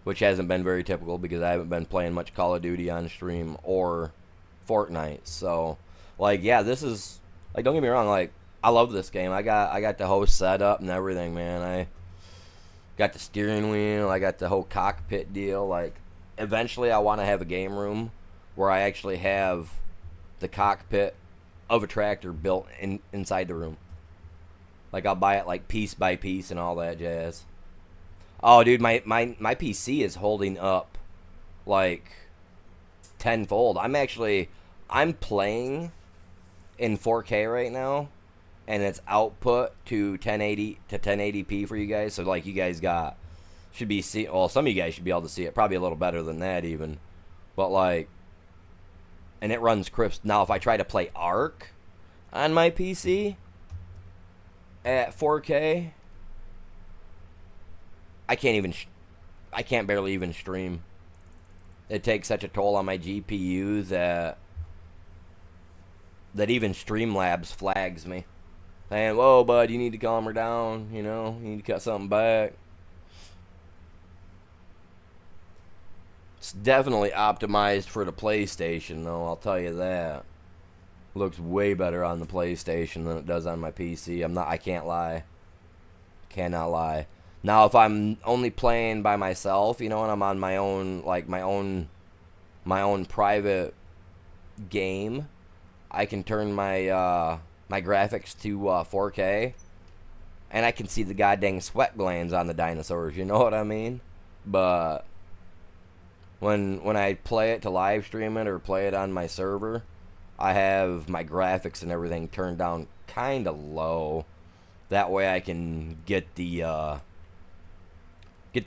which hasn't been very typical because I haven't been playing much Call of Duty on stream or Fortnite. So, like, yeah, this is, like, don't get me wrong, like, I love this game. I got the whole setup and everything, man. I got the steering wheel, I got the whole cockpit deal. Like, eventually I want to have a game room where I actually have the cockpit of a tractor built inside the room. Like, I'll buy it like piece by piece and all that jazz. Oh, dude, my PC is holding up like tenfold. I'm playing in 4K right now, and it's output to 1080 to 1080p for you guys. So, like, you guys should be see. Well, some of you guys should be able to see it. Probably a little better than that even. But, like, and it runs crisp. Now, if I try to play Ark on my PC at 4K, I can't barely even stream. It takes such a toll on my GPU that even Streamlabs flags me. Saying, whoa, bud, you need to calm her down, you know, you need to cut something back. It's definitely optimized for the PlayStation, though, I'll tell you that. Looks way better on the PlayStation than it does on my PC. I can't lie. Cannot lie. Now, if I'm only playing by myself, you know, and I'm on my own, like, my own private game, I can turn my my graphics to 4K, and I can see the goddamn sweat glands on the dinosaurs, you know what I mean? But when I play it to live stream it or play it on my server, I have my graphics and everything turned down kind of low. That way I can get the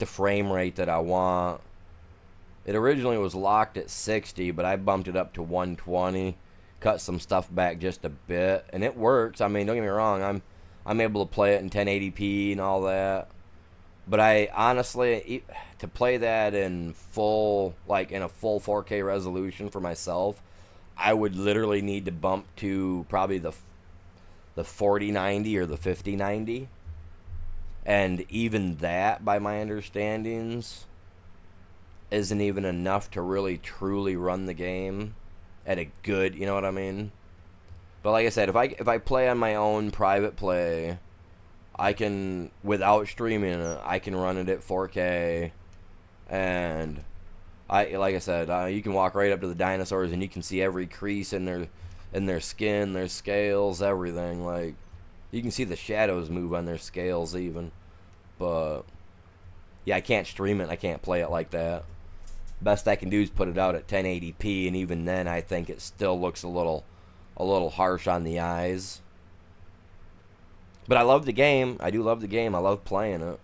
frame rate that I want. It originally was locked at 60, but I bumped it up to 120, cut some stuff back just a bit, and it works. I mean, don't get me wrong, I'm able to play it in 1080p and all that. But I honestly, to play that in full, like in a full 4K resolution for myself, I would literally need to bump to probably the 4090 or the 5090. And even that, by my understandings, isn't even enough to really truly run the game at a good, you know what I mean? But like I said, if I play on my own private play, I can, without streaming it, I can run it at 4K, and like I said, you can walk right up to the dinosaurs and you can see every crease in their skin, their scales, everything. Like, you can see the shadows move on their scales even. But yeah, I can't stream it. I can't play it like that. Best I can do is put it out at 1080p, and even then, I think it still looks a little harsh on the eyes. But I love the game. I do love the game. I love playing it.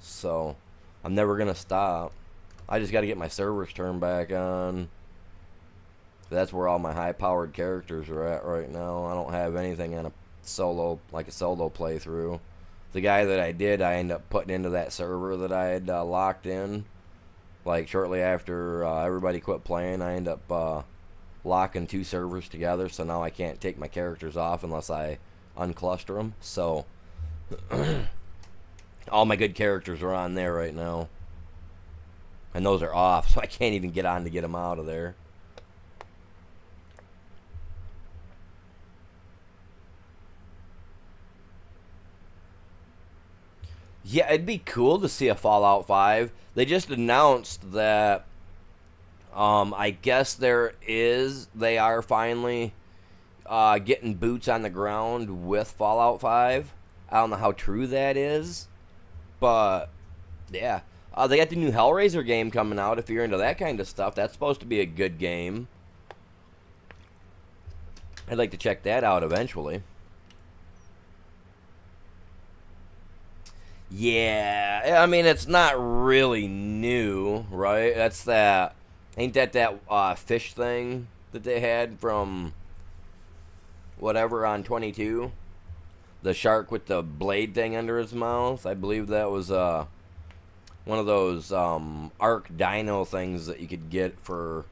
So I'm never gonna stop. I just got to get my servers turned back on. That's where all my high-powered characters are at right now. I don't have anything on a solo playthrough. The guy that I did, I ended up putting into that server that I had locked in. Like, shortly after everybody quit playing, I ended up locking 2 servers together, so now I can't take my characters off unless I uncluster them. So all my good characters are on there right now, and those are off, so I can't even get on to get them out of there. Yeah, it'd be cool to see a Fallout 5. They just announced that I guess they are finally getting boots on the ground with Fallout 5. I don't know how true that is, but yeah. They got the new Hellraiser game coming out. If you're into that kind of stuff, that's supposed to be a good game. I'd like to check that out eventually. Yeah, I mean, it's not really new, right? Ain't that fish thing that they had from whatever on 22? The shark with the blade thing under his mouth? I believe that was one of those Arc Dino things that you could get for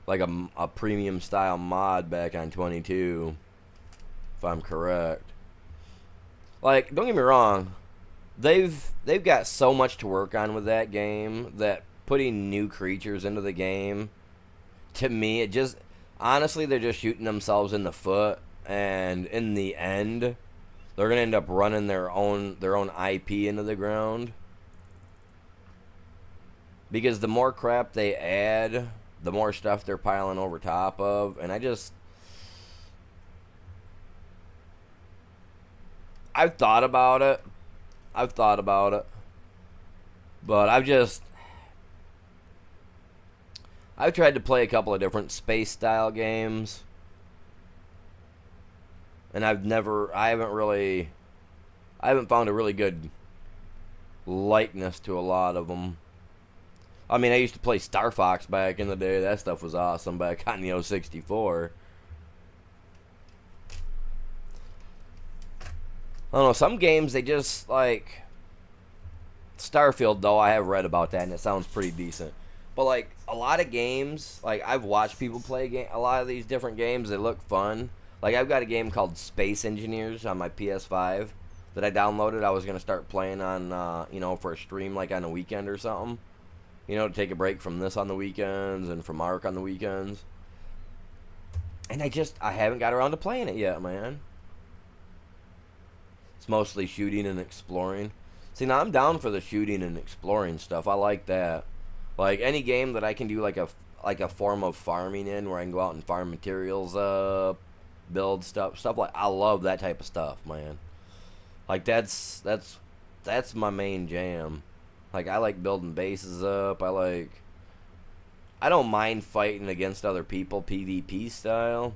like a premium style mod back on 22, if I'm correct. Like, don't get me wrong, they've got so much to work on with that game that putting new creatures into the game, to me, it just, honestly, they're just shooting themselves in the foot, and in the end, they're gonna end up running their own IP into the ground. Because the more crap they add, the more stuff they're piling over top of, and I've thought about it. But I've tried to play a couple of different space style games, and I haven't found a really good likeness to a lot of them. I mean, I used to play Star Fox back in the day. That stuff was awesome back on the 64. I don't know, some games, they just, like, Starfield, though, I have read about that, and it sounds pretty decent. But, like, a lot of games, like, I've watched people play a lot of these different games. They look fun. Like, I've got a game called Space Engineers on my PS5 that I downloaded. I was going to start playing on, for a stream, like, on a weekend or something. To take a break from this on the weekends and from Ark on the weekends. And I haven't got around to playing it yet, man. It's mostly shooting and exploring. See, now I'm down for the shooting and exploring stuff. I like that. Like, any game that I can do like a form of farming in, where I can go out and farm materials up, build stuff like, I love that type of stuff, man. Like, that's my main jam. Like, I like building bases up. I don't mind fighting against other people, PvP style.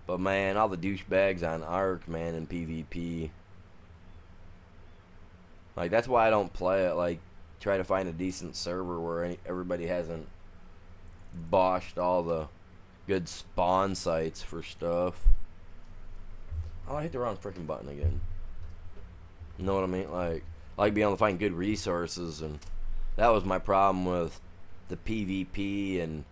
But, man, all the douchebags on Ark, man, in PvP. Like, that's why I don't play it. Like, try to find a decent server where everybody hasn't boshed all the good spawn sites for stuff. Oh, I hit the wrong freaking button again. You know what I mean? Like, I like being able to find good resources, and that was my problem with the PvP and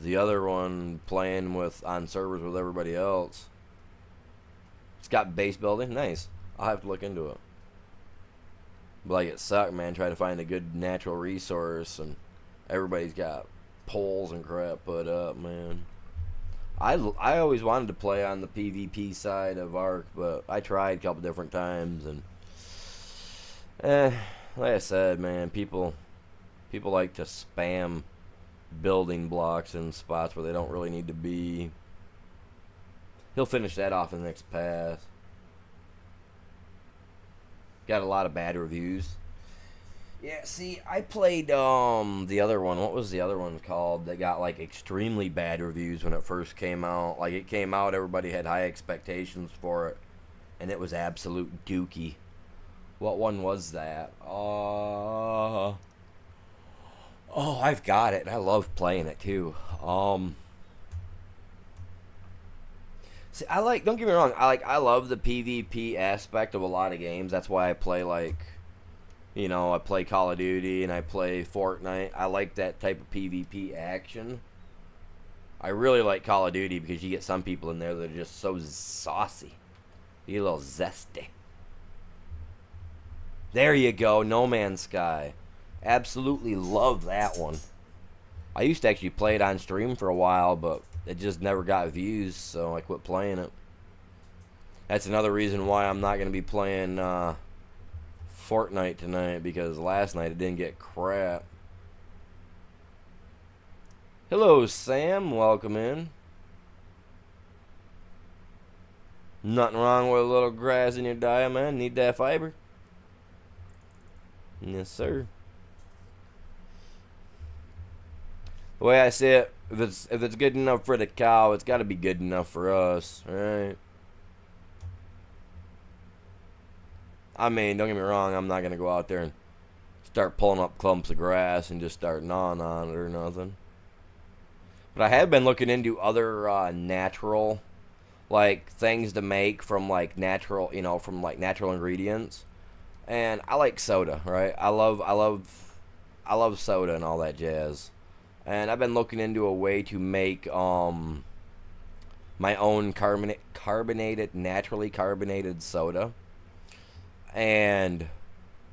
the other one playing with on servers with everybody else. It's got base building, nice. I'll have to look into it. But like it sucked, man, trying to find a good natural resource, and everybody's got poles and crap put up, man. I always wanted to play on the PvP side of Ark, but I tried a couple different times, and like I said, man, people like to spam building blocks in spots where they don't really need to be. He'll finish that off in the next pass. Got a lot of bad reviews. Yeah, see, I played the other one. What was the other one called that got like extremely bad reviews when it first came out? Like it came out, everybody had high expectations for it, and it was absolute dookie. What one was that? Oh, I've got it, and I love playing it too. See, don't get me wrong, I love the PvP aspect of a lot of games. That's why I play I play Call of Duty and I play Fortnite. I like that type of PvP action. I really like Call of Duty because you get some people in there that are just so saucy. You get a little zesty. There you go, No Man's Sky. Absolutely love that one. I used to actually play it on stream for a while, but it just never got views, so I quit playing it. That's another reason why I'm not going to be playing Fortnite tonight, because last night it didn't get crap. Hello, Sam. Welcome in. Nothing wrong with a little grass in your diet, man. Need that fiber. Yes, sir. The way I see it, if it's good enough for the cow, it's got to be good enough for us, right? I mean, don't get me wrong, I'm not going to go out there and start pulling up clumps of grass and just start gnawing on it or nothing. But I have been looking into other natural, like, things to make from, like, natural, natural ingredients. And I like soda, right? I love soda and all that jazz. And I've been looking into a way to make my own naturally carbonated soda. And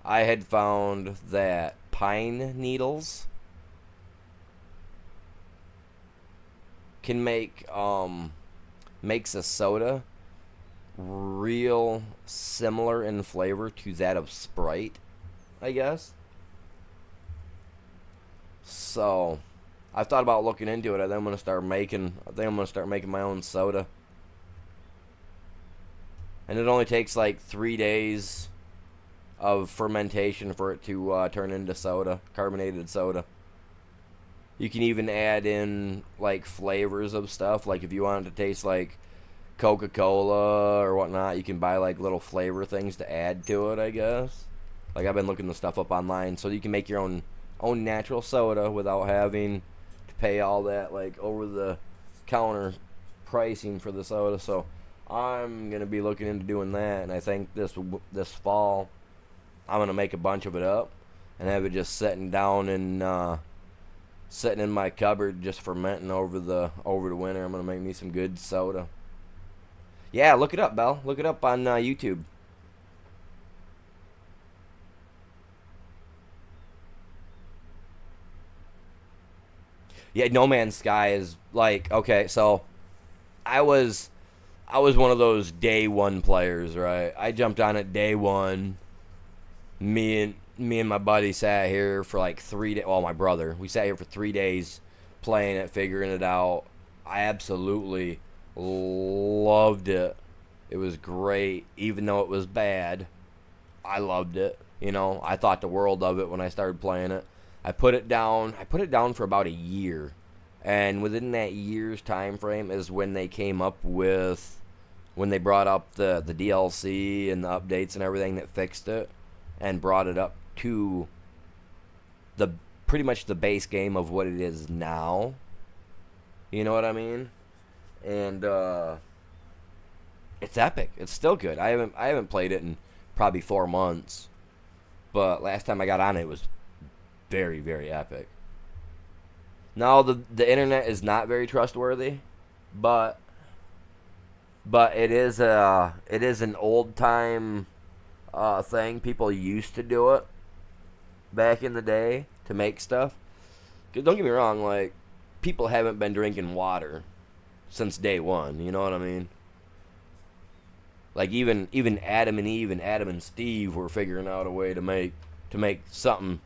I had found that pine needles can makes a soda real similar in flavor to that of Sprite, I guess. So I've thought about looking into it. I think I'm gonna start making my own soda. And it only takes like 3 days of fermentation for it to turn into soda, carbonated soda. You can even add in like flavors of stuff. Like if you want it to taste like Coca-Cola or whatnot, you can buy like little flavor things to add to it, I guess. Like I've been looking the stuff up online so you can make your own natural soda without having to pay all that like over the counter pricing for the soda. So I'm gonna be looking into doing that, and I think this fall I'm gonna make a bunch of it up and have it just sitting in my cupboard, just fermenting over the winter. I'm gonna make me some good soda. Yeah, look it up, Belle. Look it up on YouTube. Yeah, No Man's Sky is like, okay, so I was one of those day one players, right? I jumped on it day one. Me and my buddy sat here for like 3 days. Well, my brother. We sat here for 3 days playing it, figuring it out. I absolutely loved it. It was great, even though it was bad. I loved it. I thought the world of it when I started playing it. I put it down for about a year. And within that year's time frame is when they brought up the DLC and the updates and everything that fixed it and brought it up to the pretty much the base game of what it is now. You know what I mean? And It's epic. It's still good. I haven't played it in probably 4 months, but last time I got on it, it was very, very epic. Now the internet is not very trustworthy, but it is an old time thing. People used to do it back in the day to make stuff. 'Cause don't get me wrong, like people haven't been drinking water since day one. You know what I mean? Like even Adam and Eve and Adam and Steve were figuring out a way to make something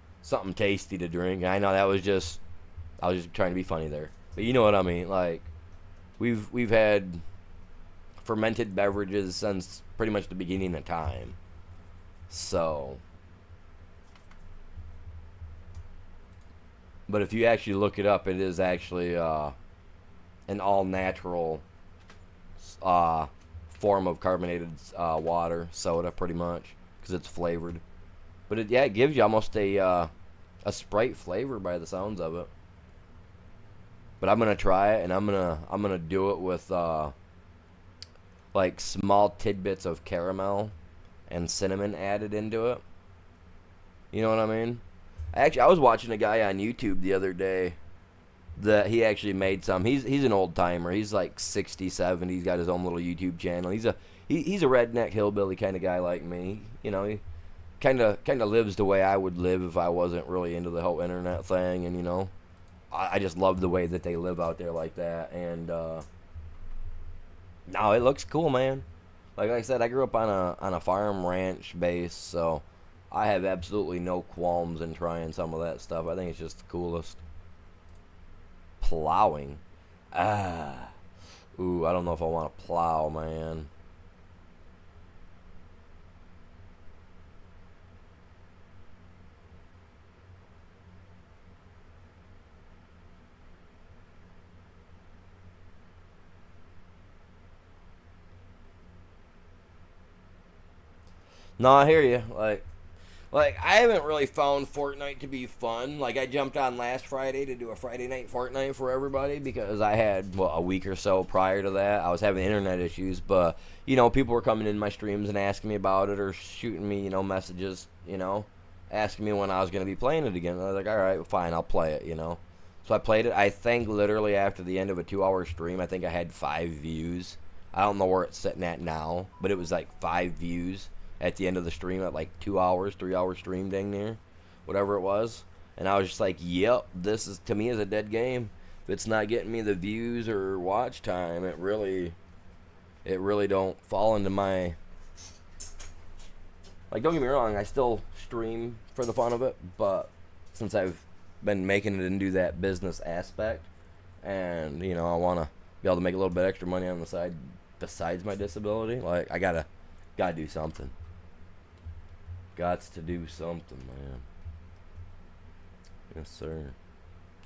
tasty to drink. I know that was just I was just trying to be funny there, but you know what I mean. Like we've had fermented beverages since pretty much the beginning of time. So, but if you actually look it up, it is actually an all natural uh, form of carbonated water, soda, pretty much, because it's flavored. But it gives you almost a Sprite flavor by the sounds of it. But I'm gonna try it, and I'm gonna do it with like small tidbits of caramel and cinnamon added into it. You know what I mean? I was watching a guy on YouTube the other day that he actually made some. He's an old timer. He's like 60, 70. He's got his own little YouTube channel. He's a redneck hillbilly kind of guy like me. You know, he kind of lives the way I would live if I wasn't really into the whole internet thing. And I just love the way that they live out there like that. And no, it looks cool, man. Like I said, I grew up on a farm ranch base, so I have absolutely no qualms in trying some of that stuff. I think it's just the coolest. Plowing. Ooh, I don't know if I want to plow, man. No, I hear you. Like I haven't really found Fortnite to be fun. Like I jumped on last Friday to do a Friday night Fortnite for everybody because I had a week or so prior to that I was having internet issues, but people were coming in my streams and asking me about it or shooting me messages, asking me when I was going to be playing it again. And I was like, all right, fine, I'll play it. So I played it. I think literally after the end of a 2-hour stream, I think I had 5 views. I don't know where it's sitting at now, but it was like 5 views at the end of the stream at like 2 hours, 3-hour stream dang near, whatever it was. And I was just like, yep, this is, to me, is a dead game. If it's not getting me the views or watch time, it really don't fall into my, like, don't get me wrong, I still stream for the fun of it, but since I've been making it into that business aspect, and, I want to be able to make a little bit extra money on the side besides my disability, like, I gotta do something. Gots to do something, man. Yes, sir.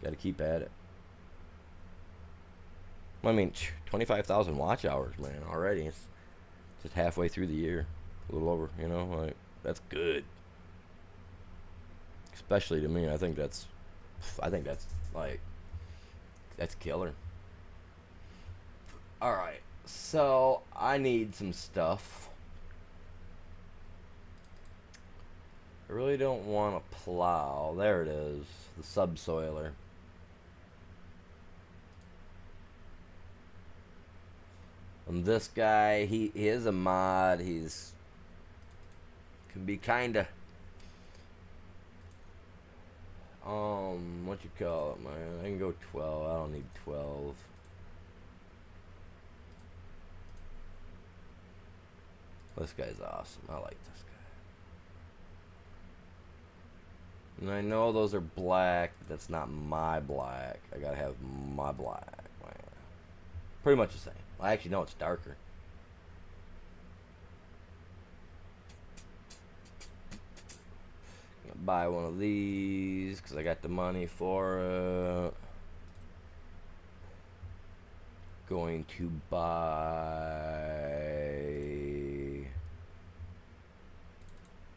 Gotta keep at it. I mean, 25,000 watch hours, man, already. It's just halfway through the year. A little over, like, that's good. Especially to me, I think that's like, that's killer. Alright, so I need some stuff. I really don't want to plow. There it is. The subsoiler. And this guy, he is a mod. He's can be kind of what you call it, man? I can go 12. I don't need 12. This guy's awesome. I like this guy. And I know those are black, but that's not my black. I gotta have my black. Man. Pretty much the same. I actually know it's darker. I'm gonna buy one of these because I got the money for it. Going to buy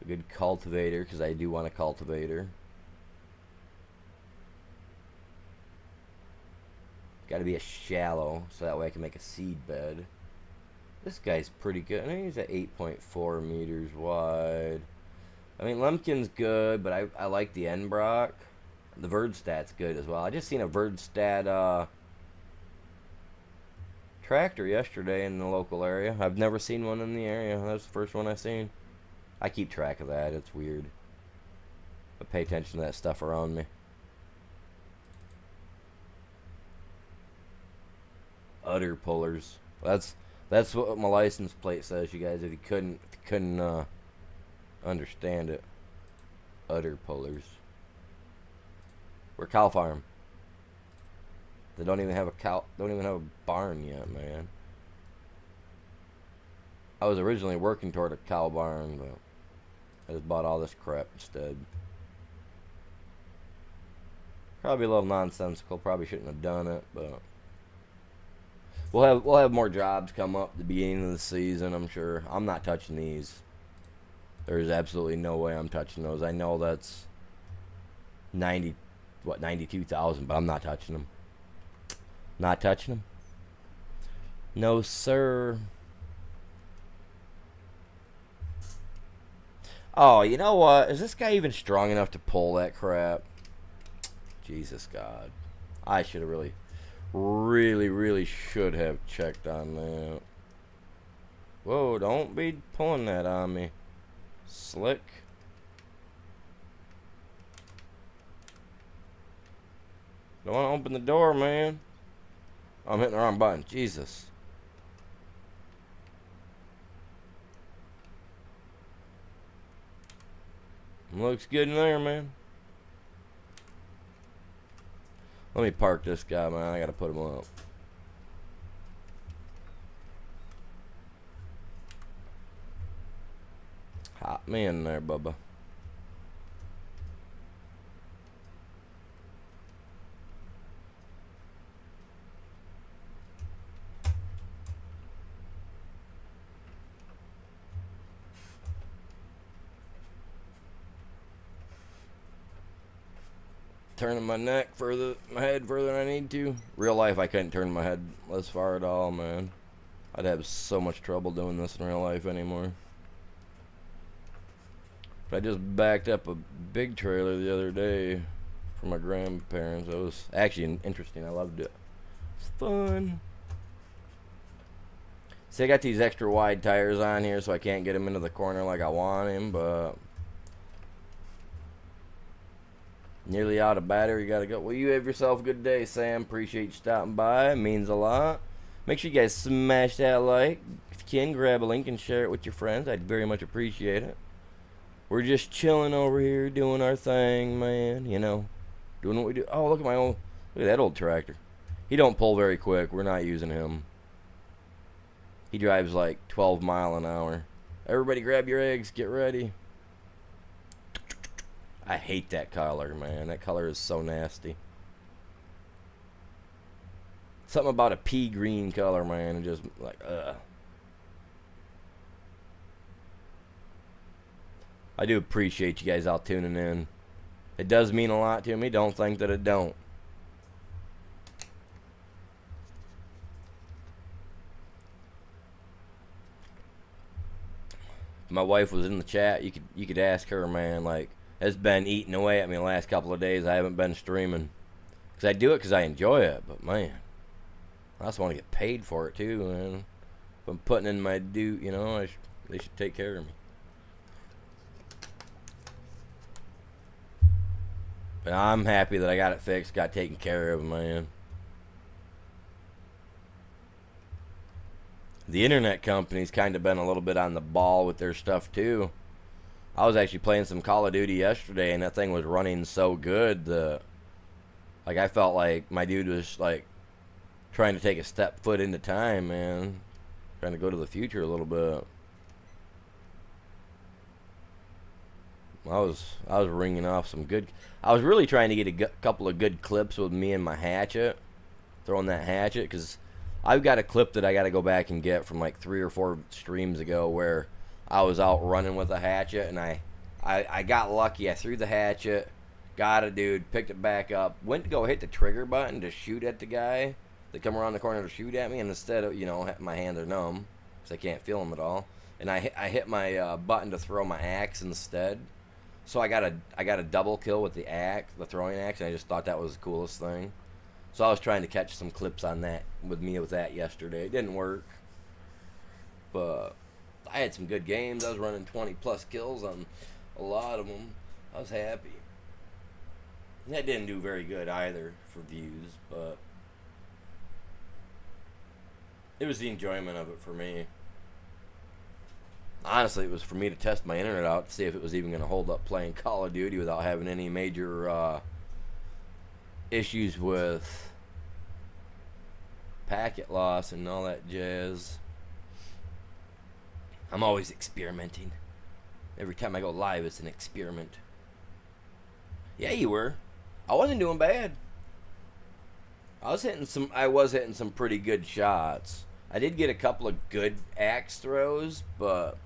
a good cultivator because I do want a cultivator. Got to be a shallow so that way I can make a seed bed. This guy's pretty good. I mean, he's at 8.4 meters wide. I mean, Lumpkin's good, but I like the Enbrock. The Verdstat's good as well. I just seen a Verdstat tractor yesterday in the local area. I've never seen one in the area. That's the first one I've seen. I keep track of that. It's weird. I pay attention to that stuff around me. Udder pullers. That's what my license plate says, you guys. If you couldn't understand it, udder pullers. We're a cow farm. They don't even have a barn yet, man. I was originally working toward a cow barn, but I just bought all this crap instead. Probably a little nonsensical. Probably shouldn't have done it, but we'll have more jobs come up at the beginning of the season, I'm sure. I'm not touching these. There's absolutely no way I'm touching those. I know that's 92,000, but I'm not touching them. Not touching them. No, sir. Oh, you know what? Is this guy even strong enough to pull that crap? Jesus God. I should have really should have checked on that. Whoa, don't be pulling that on me. Slick. Don't want to open the door, man. I'm hitting the wrong button. Jesus. Looks good in there, man. Let me park this guy, man. I gotta put him up. Hop me in there, Bubba. Turning my head further than I need to. Real life, I couldn't turn my head this far at all, man. I'd have so much trouble doing this in real life anymore. But I just backed up a big trailer the other day for my grandparents. It was actually interesting. I loved it. It's fun. See, I got these extra wide tires on here, so I can't get him into the corner like I want him, but nearly out of battery, gotta go. Well, you have yourself a good day, Sam. Appreciate you stopping by. It means a lot. Make sure you guys smash that like. If you can, grab a link and share it with your friends. I'd very much appreciate it. We're just chilling over here, doing our thing, man. You know, doing what we do. Oh, look at that old tractor. He don't pull very quick. We're not using him. He drives like 12 mile an hour. Everybody grab your eggs. Get ready. I hate that color, man. That color is so nasty. Something about a pea green color, man. And just like, ugh. I do appreciate you guys all tuning in. It does mean a lot to me. Don't think that it don't. If my wife was in the chat, you could ask her, man. Like, it's been eating away at me the last couple of days. I haven't been streaming. Because I do it because I enjoy it. But, man, I also want to get paid for it, too, man. If I'm putting in my due, you know, they should take care of me. But I'm happy that I got it fixed, got taken care of, man. The internet company's kind of been a little bit on the ball with their stuff, too. I was actually playing some Call of Duty yesterday, and that thing was running so good that, like, I felt like my dude was, like, trying to take a step foot into time, man. Trying to go to the future a little bit. I was ringing off some good. I was really trying to get a couple of good clips with me and my hatchet, throwing that hatchet, because I've got a clip that I got to go back and get from like 3 or 4 streams ago where I was out running with a hatchet, and I got lucky. I threw the hatchet, got a dude, picked it back up, went to go hit the trigger button to shoot at the guy that come around the corner to shoot at me, and instead of, you know, my hands are numb, because I can't feel them at all. And I hit my button to throw my axe instead. So I got a double kill with the axe, the throwing axe, and I just thought that was the coolest thing. So I was trying to catch some clips on that with that yesterday. It didn't work, but I had some good games. I was running 20 plus kills on a lot of them. I was happy. And that didn't do very good either for views, but it was the enjoyment of it for me. Honestly, it was for me to test my internet out to see if it was even going to hold up playing Call of Duty without having any major issues with packet loss and all that jazz. I'm always experimenting. Every time I go live, it's an experiment. Yeah, you were. I wasn't doing bad. I was hitting some pretty good shots. I did get a couple of good axe throws, but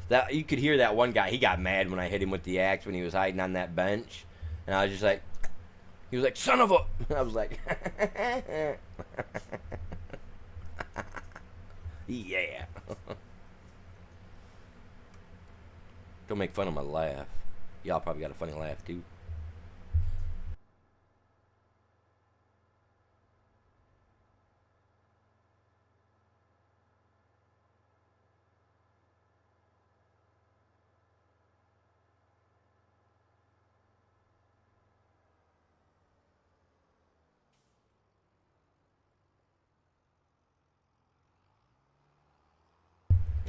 that you could hear that one guy. He got mad when I hit him with the axe when he was hiding on that bench, and I was just like, he was like, "Son of a!" I was like, "Yeah." Don't make fun of my laugh. Y'all probably got a funny laugh too.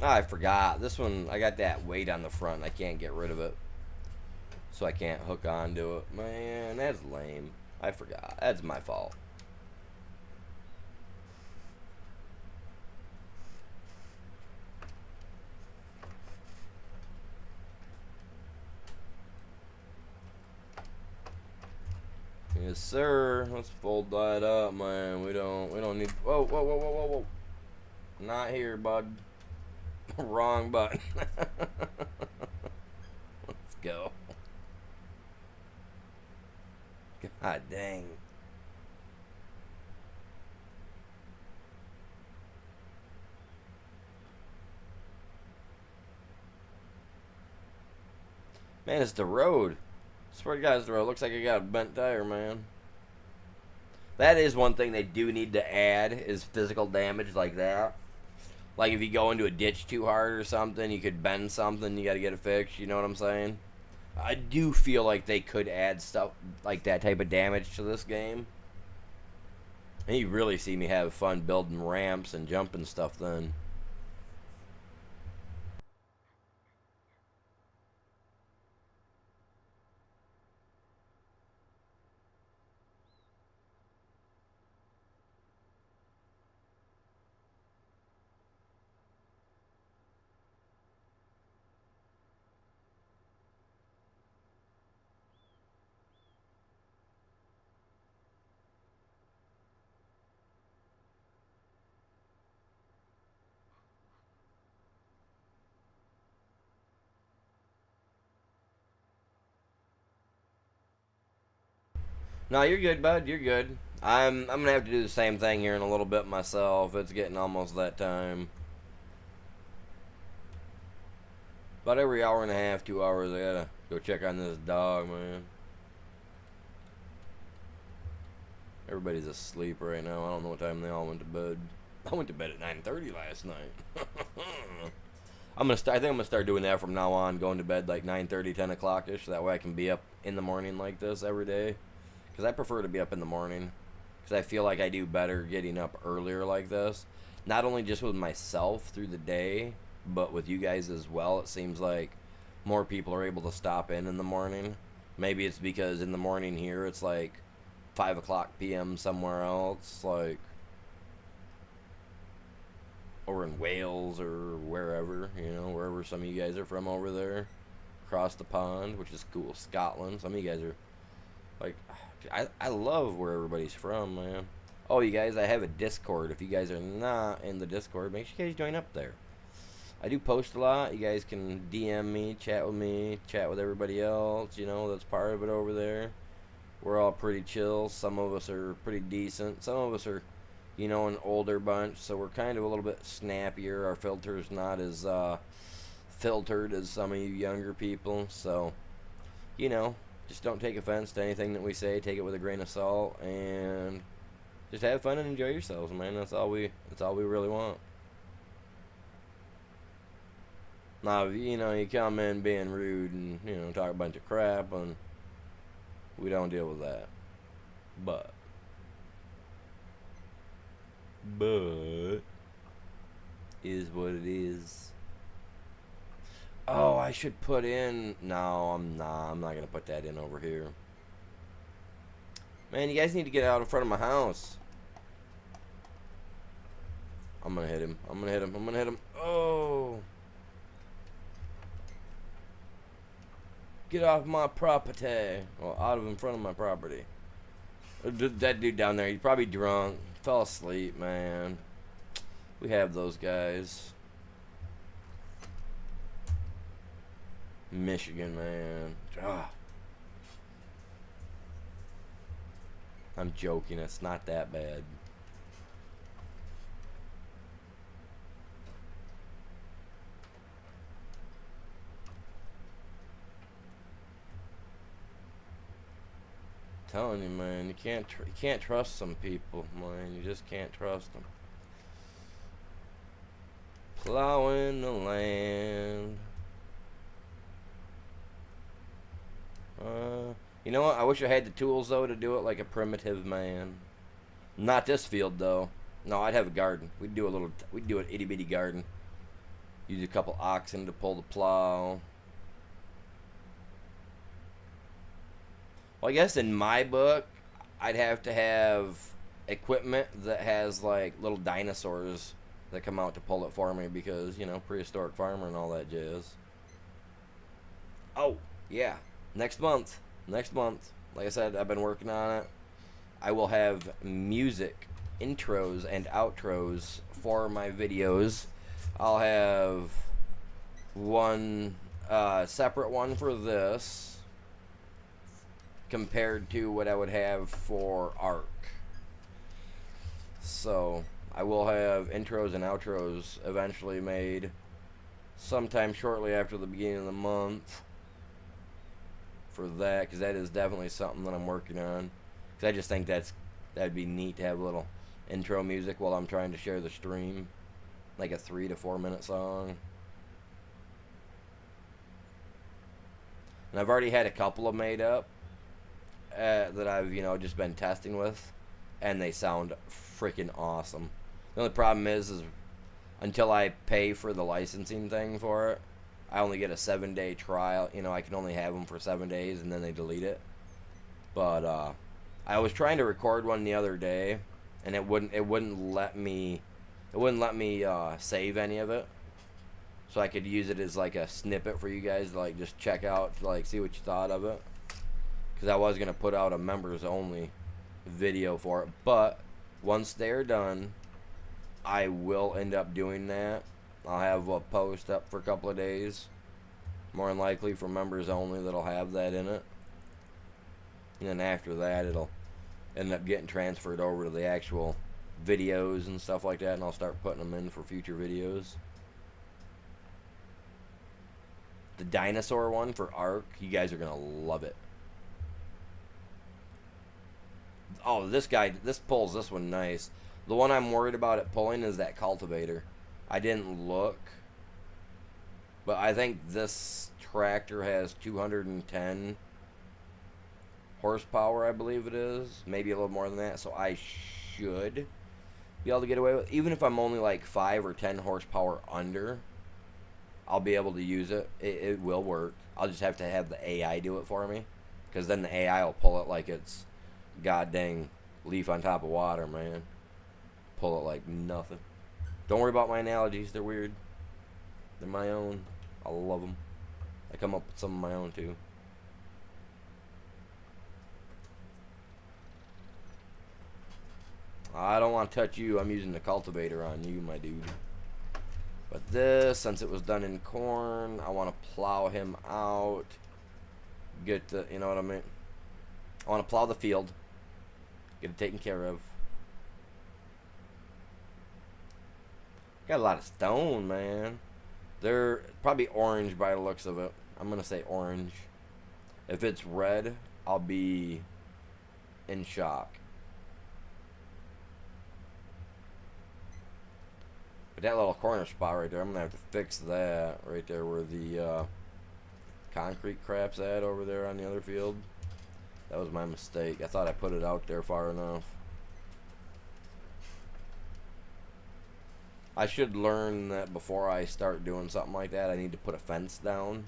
Oh, I forgot. This one, I got that weight on the front. I can't get rid of it. So I can't hook onto it. Man, that's lame. I forgot. That's my fault. Yes, sir. Let's fold that up, man. We don't need. Whoa, whoa, whoa, whoa, whoa, whoa. Not here, bud. Wrong button. Let's go. God dang. Man, it's the road. I swear to God, it's the road. Looks like I got a bent tire, man. That is one thing they do need to add is physical damage like that. Like if you go into a ditch too hard or something, you could bend something, you got to get it fixed. You know what I'm saying? I do feel like they could add stuff like that type of damage to this game. And you really see me have fun building ramps and jumping stuff then. No, you're good, bud. You're good. I'm gonna have to do the same thing here in a little bit myself. It's getting almost that time. About every hour and a half, 2 hours, I gotta go check on this dog, man. Everybody's asleep right now. I don't know what time they all went to bed. I went to bed at 9:30 last night. I think I'm gonna start doing that from now on. Going to bed like 9:30, 10 o'clock ish. That way I can be up in the morning like this every day. Because I prefer to be up in the morning. Because I feel like I do better getting up earlier like this. Not only just with myself through the day, but with you guys as well. It seems like more people are able to stop in the morning. Maybe it's because in the morning here it's like 5 o'clock p.m. somewhere else. Like, or in Wales or wherever, you know, wherever some of you guys are from over there. Across the pond, which is cool. Scotland. Some of you guys are like, I love where everybody's from, man. Oh, you guys, I have a Discord. If you guys are not in the Discord, make sure you guys join up there. I do post a lot. You guys can DM me, chat with everybody else, you know, that's part of it over there. We're all pretty chill. Some of us are pretty decent. Some of us are you know, an older bunch, so we're kind of a little bit snappier. Our filter's not as filtered as some of you younger people, so, you know, just don't take offense to anything that we say. Take it with a grain of salt, and just have fun and enjoy yourselves, man. That's all we really want. Now, you know, you come in being rude and, you know, talk a bunch of crap, and we don't deal with that. But is what it is. Oh, I should put in. No, I'm not. I'm not gonna put that in over here. Man, you guys need to get out in front of my house. I'm gonna hit him. I'm gonna hit him. I'm gonna hit him. Oh. Get off my property. Well, out of in front of my property. That dude down there, he's probably drunk. Fell asleep, man. We have those guys. Michigan, man. Ah. I'm joking. It's not that bad. Telling you, man, you can't trust some people, man. You just can't trust them. Plowing the land. You know what? I wish I had the tools though to do it like a primitive man. Not this field though. No, I'd have a garden. We'd do an itty bitty garden. Use a couple oxen to pull the plow. Well, I guess in my book, I'd have to have equipment that has like little dinosaurs that come out to pull it for me because, you know, prehistoric farmer and all that jazz. Oh, yeah. Next month, like I said, I've been working on it. I will have music, intros, and outros for my videos. I'll have one separate one for this compared to what I would have for ARC. So I will have intros and outros eventually made sometime shortly after the beginning of the month for that, because that is definitely something that I'm working on. Because I just think that'd be neat to have a little intro music while I'm trying to share the stream, like a 3 to 4 minute song. And I've already had a couple of made up that I've, you know, just been testing with, and they sound freaking awesome. The only problem is until I pay for the licensing thing for it, I only get a 7-day trial. You know, I can only have them for 7 days, and then they delete it. But I was trying to record one the other day, and it wouldn't let me save any of it, so I could use it as like a snippet for you guys to like just check out, to like see what you thought of it. Because I was gonna put out a members only video for it, but once they're done, I will end up doing that. I'll have a post up for a couple of days, more than likely for members only, that'll have that in it. And then after that, it'll end up getting transferred over to the actual videos and stuff like that, and I'll start putting them in for future videos. The dinosaur one for ARC, you guys are gonna love it. Oh, this pulls this one nice. The one I'm worried about it pulling is that cultivator. I didn't look, but I think this tractor has 210 horsepower, I believe it is. Maybe a little more than that, so I should be able to get away with it. Even if I'm only like 5 or 10 horsepower under, I'll be able to use it. It will work. I'll just have to have the AI do it for me, because then the AI will pull it like it's god dang leaf on top of water, man. Pull it like nothing. Don't worry about my analogies. They're weird. They're my own. I love them. I come up with some of my own too. I don't want to touch you. I'm using the cultivator on you, my dude. But this, since it was done in corn, I want to plow him out. Get the, you know what I mean? I want to plow the field. Get it taken care of. Got a lot of stone, man. They're probably orange by the looks of it. I'm gonna say orange. If it's red, I'll be in shock. But that little corner spot right there, I'm gonna have to fix that right there where the concrete crap's at over there on the other field. That was my mistake. I thought I put it out there far enough. I should learn that before I start doing something like that, I need to put a fence down.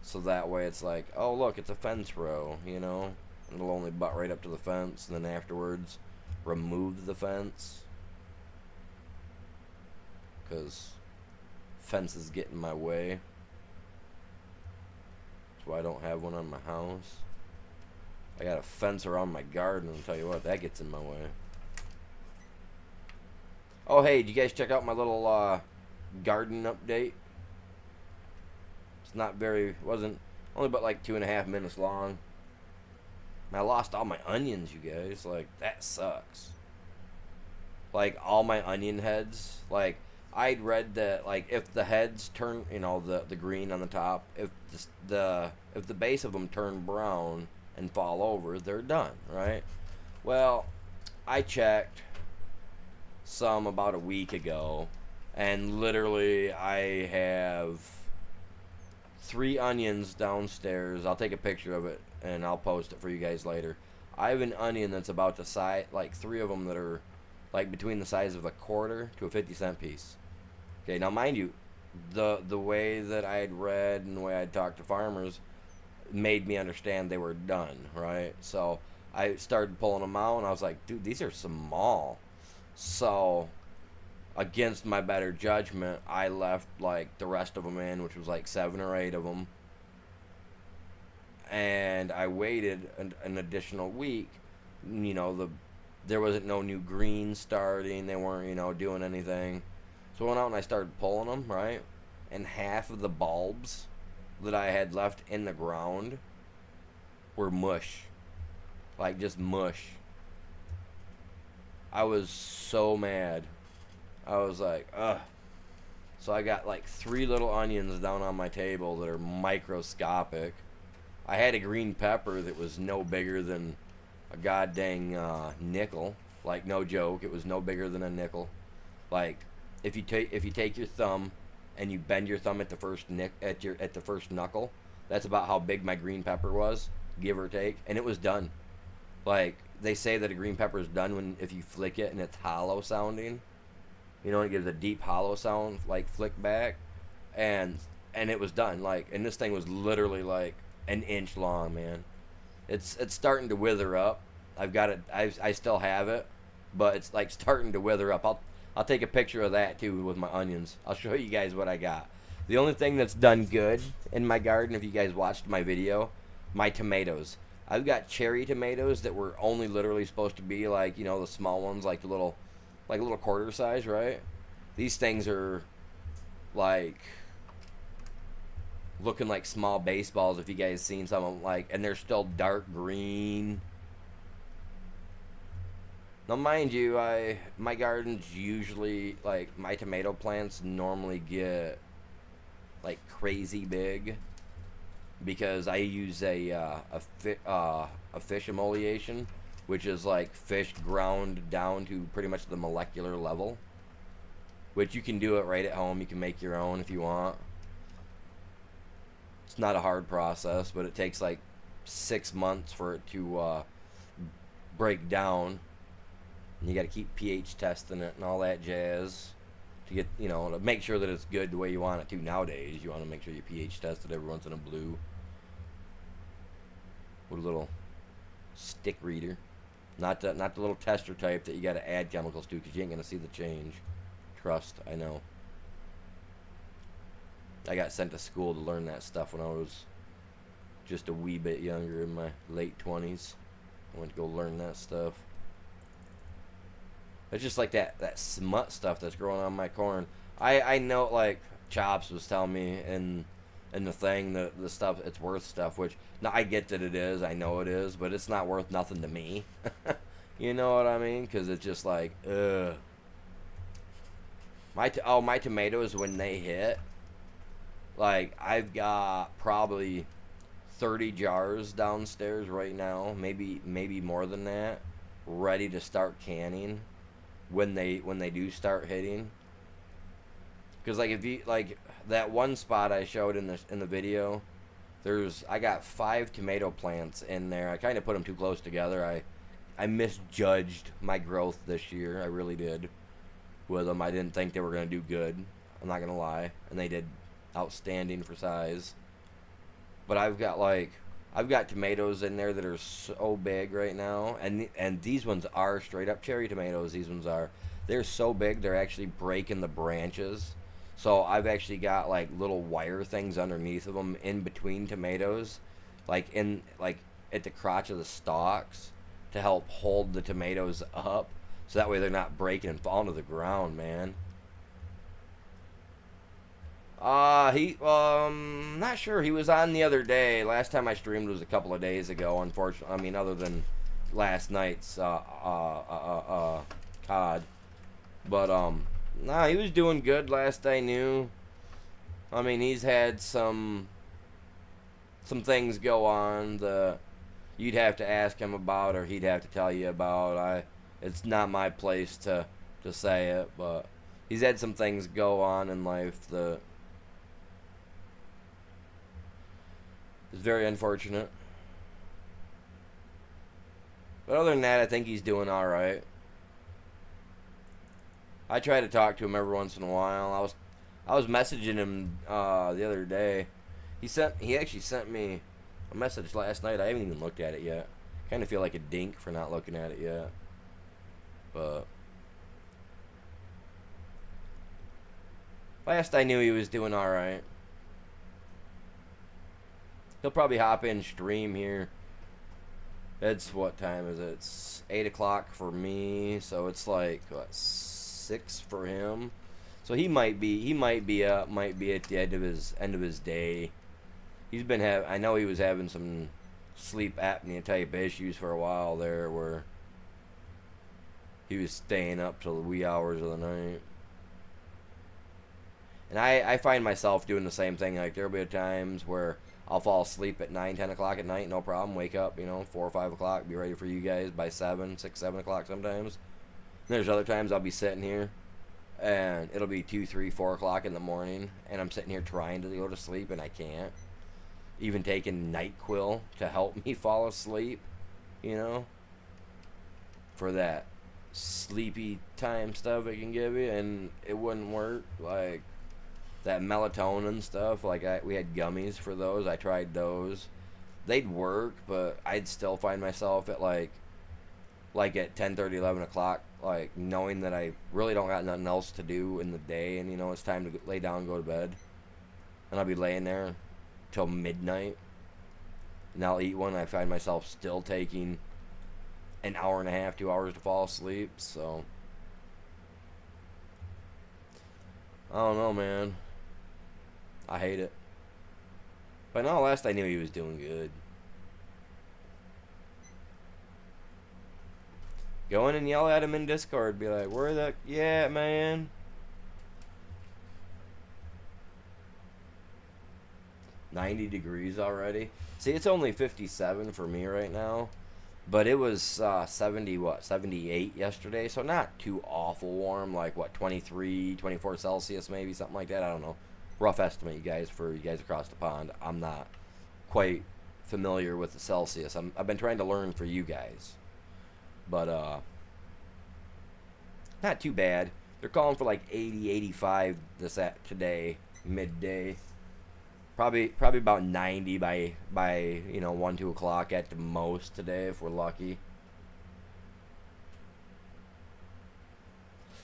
So that way it's like, oh look, it's a fence row, you know? It'll only butt right up to the fence, and then afterwards, remove the fence. Because fences get in my way. That's why I don't have one on my house. I got a fence around my garden, and I'll tell you what, that gets in my way. Oh hey, did you guys check out my little garden update? It's not very, wasn't, only but like 2.5 minutes long. I lost all my onions, you guys. Like, that sucks. Like, all my onion heads. Like, I'd read that, like, if the heads turn, you know, the green on the top, if the base of them turn brown and fall over, they're done, right? Well, I checked some about a week ago, and literally I have 3 onions downstairs. I'll take a picture of it and I'll post it for you guys later. I have an onion that's about the size, like 3 of them that are like between the size of a quarter to a 50-cent piece. Okay, now mind you, the way that I had read and the way I'd talked to farmers made me understand they were done, right? So I started pulling them out and I was like, dude, these are small. So against my better judgment, I left like the rest of them in, which was like 7 or 8 of them. And I waited an additional week. You know, there wasn't no new green starting. They weren't, you know, doing anything. So I went out and I started pulling them, right? And half of the bulbs that I had left in the ground were mush. Like, just mush. I was so mad. I was like, ugh. So I got like 3 little onions down on my table that are microscopic. I had a green pepper that was no bigger than a goddamn nickel. Like, no joke, it was no bigger than a nickel. Like, if you take your thumb and you bend your thumb at the first knuckle, that's about how big my green pepper was, give or take, and it was done. Like, they say that a green pepper is done if you flick it and it's hollow sounding. You know, it gives a deep hollow sound, like flick back, and it was done. Like, and this thing was literally like an inch long, man. It's starting to wither up. I've got it. I still have it, but it's like starting to wither up. I'll take a picture of that too with my onions. I'll show you guys what I got. The only thing that's done good in my garden, if you guys watched my video, my tomatoes. I've got cherry tomatoes that were only literally supposed to be like, you know, the small ones, like the little quarter size, right? These things are like looking like small baseballs, if you guys seen some of them, like, and they're still dark green. Now mind you, my gardens usually, like, my tomato plants normally get like crazy big because I use a fish emulsion, which is like fish ground down to pretty much the molecular level, which you can do it right at home. You can make your own if you want. It's not a hard process, but it takes like 6 months for it to break down. And you got to keep pH testing it and all that jazz to get, you know, to make sure that it's good the way you want it to. Nowadays, you want to make sure you pH test it every once in a blue with a little stick reader, not the little tester type that you got to add chemicals to, because you ain't gonna see the change. Trust, I know. I got sent to school to learn that stuff when I was just a wee bit younger, in my late 20s. I went to go learn that stuff. It's just like that smut stuff that's growing on my corn. I know, like, Chops was telling me in the thing, the stuff, it's worth stuff, which, now I get that it is, I know it is, but it's not worth nothing to me. You know what I mean? Because it's just like, ugh. My tomatoes, when they hit, like, I've got probably 30 jars downstairs right now, maybe more than that, ready to start canning when they do start hitting. Because, like, if you, like, that one spot I showed in the video, I got 5 tomato plants in there. I kind of put them too close together. I misjudged my growth this year. I really did with them. I didn't think they were going to do good. I'm not going to lie. And they did outstanding for size. But I've got tomatoes in there that are so big right now. And these ones are straight up cherry tomatoes. These ones are. They're so big, they're actually breaking the branches. So I've actually got like little wire things underneath of them in between tomatoes, like at the crotch of the stalks, to help hold the tomatoes up, so that way they're not breaking and falling to the ground, man. Not sure. He was on the other day. Last time I streamed was a couple of days ago. Unfortunately, I mean, other than last night's COD, but nah, he was doing good last I knew. I mean, he's had some things go on that you'd have to ask him about, or he'd have to tell you about. It's not my place to say it, but he's had some things go on in life that is very unfortunate. But other than that, I think he's doing all right. I try to talk to him every once in a while. I was messaging him the other day. He actually sent me a message last night. I haven't even looked at it yet. Kind of feel like a dink for not looking at it yet. But last I knew, he was doing all right. He'll probably hop in stream here. It's, what time is it? It's 8 o'clock for me, so it's like what, 6 for him. So he might be at the end of his day. I know he was having some sleep apnea type issues for a while there, where he was staying up till the wee hours of the night. And I find myself doing the same thing. Like, there'll be times where I'll fall asleep at 9, 10 o'clock at night, no problem. Wake up, 4 or 5 o'clock, be ready for you guys by 7 o'clock sometimes. And there's other times I'll be sitting here, and it'll be 2, 3, 4 o'clock in the morning, and I'm sitting here trying to go to sleep, and I can't. Even taking NyQuil to help me fall asleep, for that sleepy time stuff it can give you, and it wouldn't work. Like that melatonin stuff, we had gummies for those. I tried those. They'd work, but I'd still find myself at like at 10:30, 11 o'clock, like knowing that I really don't got nothing else to do in the day, and it's time to lay down and go to bed. And I'll be laying there till midnight, and I'll eat one. I find myself still taking an hour and a half, 2 hours to fall asleep. So I don't know, man. I hate it. But no, last I knew, he was doing good. Go in and yell at him in Discord. Be like, where the... Yeah, man. $90 degrees already. See, it's only 57 for me right now. But it was 78 yesterday. So not too awful warm. Like, 23, 24 Celsius maybe, something like that. I don't know. Rough estimate, for you guys across the pond. I'm not quite familiar with the Celsius. I've been trying to learn for you guys. But, not too bad. They're calling for like 80, 85 today, midday. Probably about 90 by 1, 2 o'clock at the most today, if we're lucky.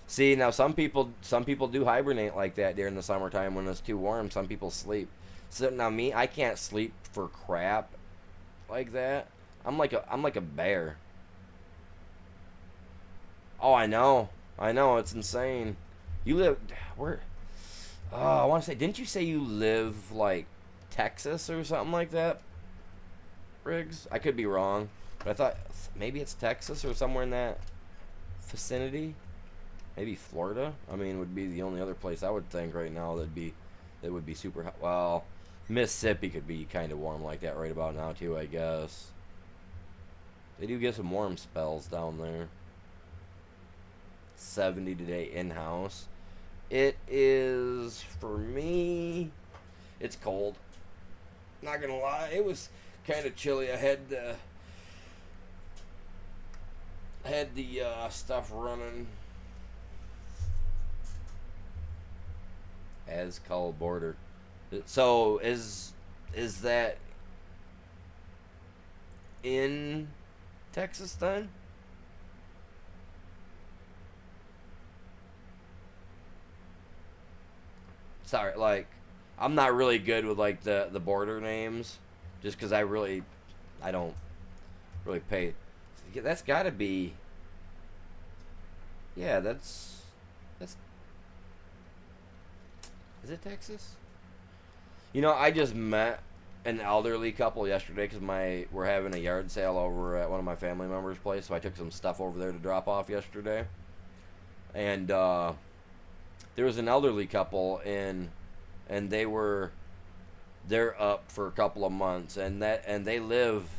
See, now some people do hibernate like that during the summertime when it's too warm. Some people sleep. So now me, I can't sleep for crap like that. I'm like a bear. Oh, I know, it's insane. You live where? Oh, I want to say, didn't you say you live like Texas or something like that, Riggs? I could be wrong, but I thought maybe it's Texas or somewhere in that vicinity. Maybe Florida. I mean, would be the only other place I would think right now that would be super hot. Well, Mississippi could be kind of warm like that right about now too, I guess. They do get some warm spells down there. 70 today in-house. It is, for me, it's cold. Not gonna lie, it was kind of chilly. I had the stuff running. As called border. So is that in Texas then? Sorry, like I'm not really good with like the border names, just because I don't really pay. Yeah, that's got to be. Yeah, that's. Is it Texas? You know, I just met an elderly couple yesterday because we're having a yard sale over at one of my family members' place, so I took some stuff over there to drop off yesterday, and there was an elderly couple and they're up for a couple of months, and they live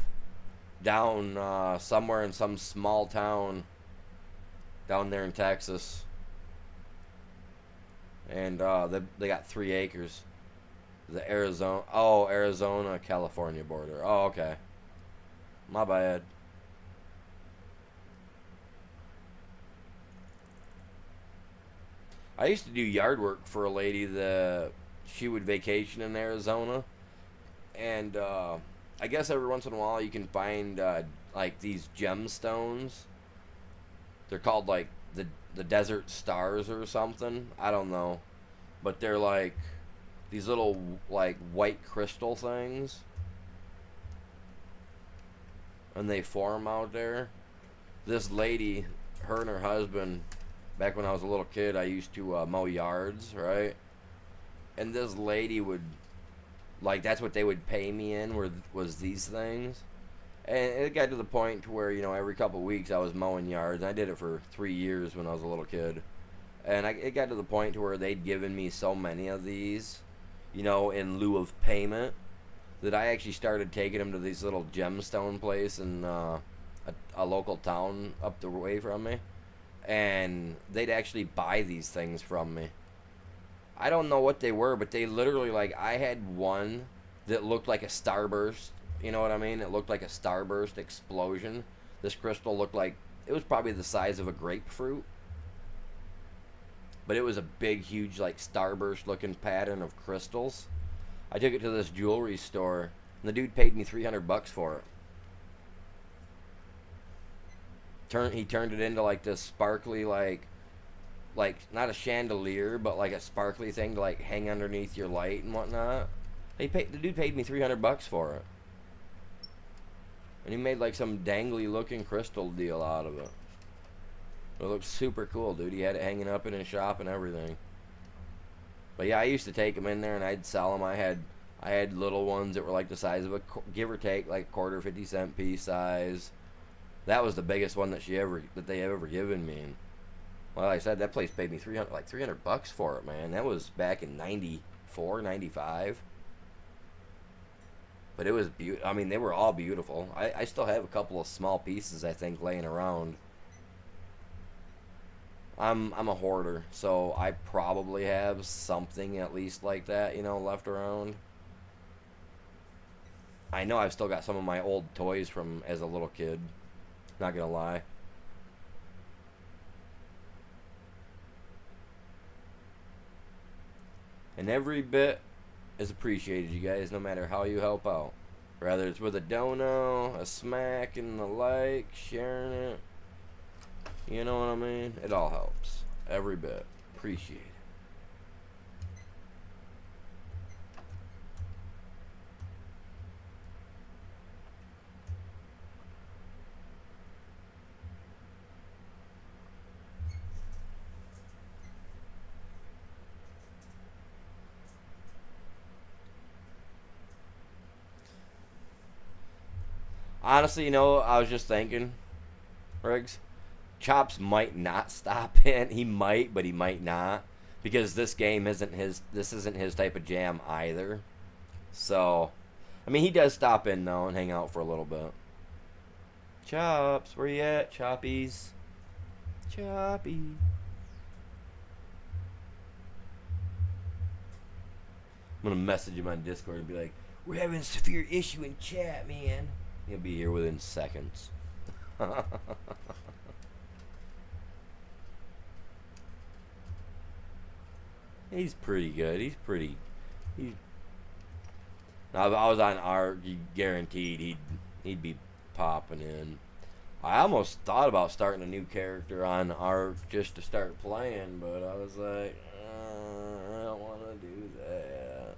down somewhere in some small town down there in Texas, and they got 3 acres. The Arizona California border. Oh, okay. My bad. I used to do yard work for a lady that she would vacation in Arizona, and I guess every once in a while you can find like these gemstones. They're called like the desert stars or something. I don't know, but they're like these little like white crystal things, and they form out there. This lady, her and her husband, back when I was a little kid, I used to mow yards, right? And this lady would, like, that's what they would pay me in, was these things. And it got to the point to where, you know, every couple of weeks I was mowing yards. I did it for 3 years when I was a little kid. And it got to the point to where they'd given me so many of these, you know, in lieu of payment, that I actually started taking them to these little gemstone place in a local town up the way from me. And they'd actually buy these things from me. I don't know what they were, but they literally, like, I had one that looked like a starburst. You know what I mean? It looked like a starburst explosion. This crystal looked like, it was probably the size of a grapefruit. But it was a big, huge, like, starburst looking pattern of crystals. I took it to this jewelry store, and the dude paid me $300 for it. He turned it into like this sparkly, like not a chandelier, but like a sparkly thing to like hang underneath your light and whatnot. The dude paid me $300 for it, and he made like some dangly looking crystal deal out of it. It looked super cool, dude. He had it hanging up in his shop and everything. But yeah, I used to take them in there and I'd sell them. I had little ones that were like the size of a, give or take, like quarter 50-cent piece size. That was the biggest one that they have ever given me. And, well, like I said, that place paid me $300 for it, man. That was back in 94, 95. But it was beautiful. I mean, they were all beautiful. I still have a couple of small pieces, I think, laying around. I'm a hoarder, so I probably have something at least like that, you know, left around. I know I've still got some of my old toys from as a little kid. Not gonna lie. And every bit is appreciated, you guys, no matter how you help out. Whether it's with a dono, a smack, and a like, sharing it. You know what I mean? It all helps. Every bit. Appreciate it. Honestly, you know, I was just thinking, Riggs, Chops might not stop in. He might, but he might not, because this game isn't his. This isn't his type of jam either. So, I mean, he does stop in though and hang out for a little bit. Chops, where you at, Choppies? Choppy. I'm gonna message him on Discord and be like, "We're having a severe issue in chat, man." He'll be here within seconds. He's pretty good. He's pretty. Now, if I was on Ark, you guaranteed he'd be popping in. I almost thought about starting a new character on Ark just to start playing, but I was like, I don't want to do that.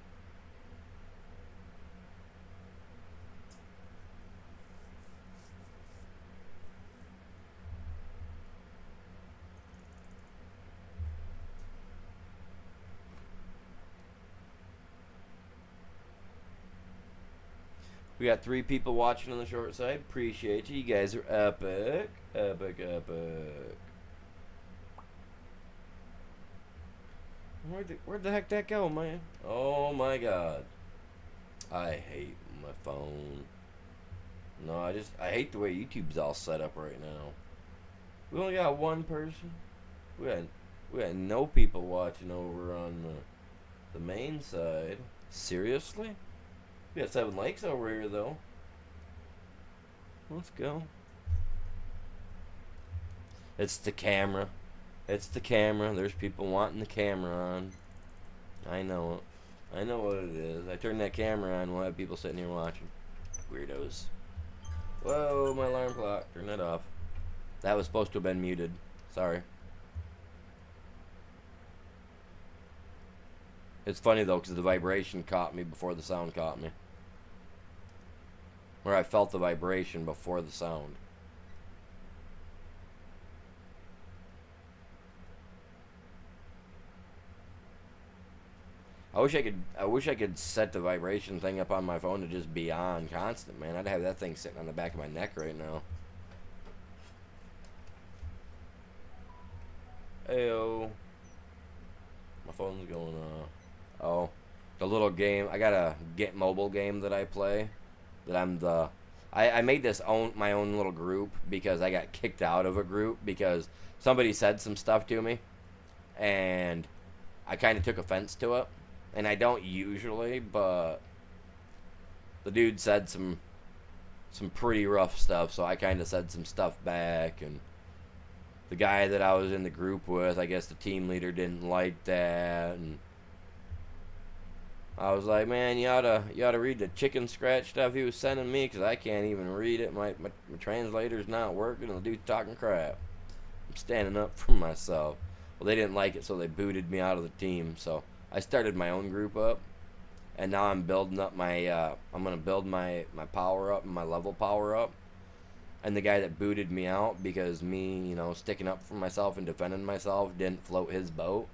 We got 3 people watching on the short side. Appreciate you. You guys are epic. Epic, epic. Where'd the heck that go, man? Oh my god. I hate my phone. No, I hate the way YouTube's all set up right now. We only got 1 person. We had no people watching over on the main side. Seriously? We got 7 likes over here, though. Let's go. It's the camera. It's the camera. There's people wanting the camera on. I know it. I know what it is. I turn that camera on, we'll have people sitting here watching. Weirdos. Whoa, my alarm clock. Turn that off. That was supposed to have been muted. Sorry. It's funny, though, because the vibration caught me before the sound caught me. Where I felt the vibration before the sound. I wish I could set the vibration thing up on my phone to just be on constant, man. I'd have that thing sitting on the back of my neck right now. Ayo. My phone's going off. Oh, the little game. I got a Get Mobile game that I play. That I'm the. I made my own little group because I got kicked out of a group because somebody said some stuff to me, and I kind of took offense to it. And I don't usually, but the dude said some pretty rough stuff, so I kind of said some stuff back, and the guy that I was in the group with, I guess the team leader didn't like that, and I was like, man, you ought to read the chicken scratch stuff he was sending me, because I can't even read it. My translator's not working, and the dude's talking crap. I'm standing up for myself. Well, they didn't like it, so they booted me out of the team, so I started my own group up, and now I'm building up my, I'm going to build my power up and my level power up. And the guy that booted me out because me, sticking up for myself and defending myself didn't float his boat.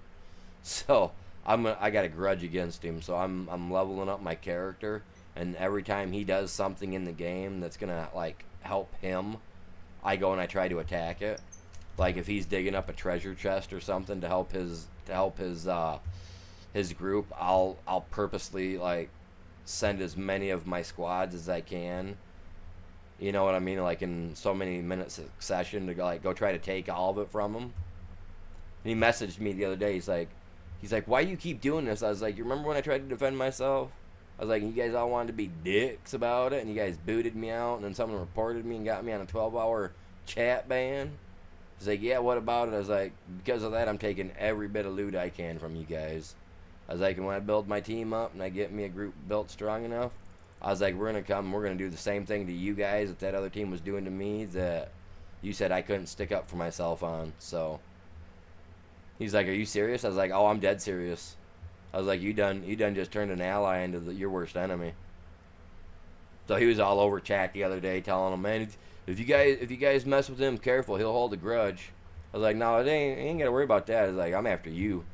So I got a grudge against him. So I'm leveling up my character, and every time he does something in the game that's going to like help him, I go and I try to attack it. Like if he's digging up a treasure chest or something to help his group, I'll purposely like send as many of my squads as I can. You know what I mean? Like in so many minutes succession to go try to take all of it from him. And he messaged me the other day. He's like, why do you keep doing this? I was like, you remember when I tried to defend myself? I was like, you guys all wanted to be dicks about it, and you guys booted me out, and then someone reported me and got me on a 12-hour chat ban. He's like, yeah, what about it? I was like, because of that, I'm taking every bit of loot I can from you guys. I was like, and when I build my team up and I get me a group built strong enough, I was like, we're going to do the same thing to you guys that other team was doing to me that you said I couldn't stick up for myself on. So he's like, are you serious? I was like, oh, I'm dead serious. I was like, you done just turned an ally into your worst enemy. So he was all over chat the other day telling him, man, if you guys mess with him, careful, he'll hold a grudge. I was like, no, it ain't got to worry about that. I was like, I'm after you.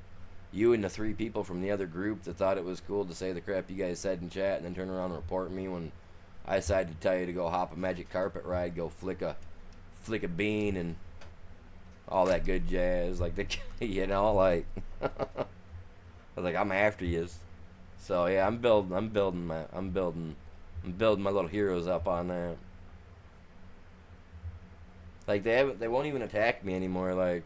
You and the 3 people from the other group that thought it was cool to say the crap you guys said in chat and then turn around and report me when I decided to tell you to go hop a magic carpet ride, go flick a bean and all that good jazz. Like the, you know, like I was like, I'm after you. So yeah, I'm building my little heroes up on that. Like they won't even attack me anymore. Like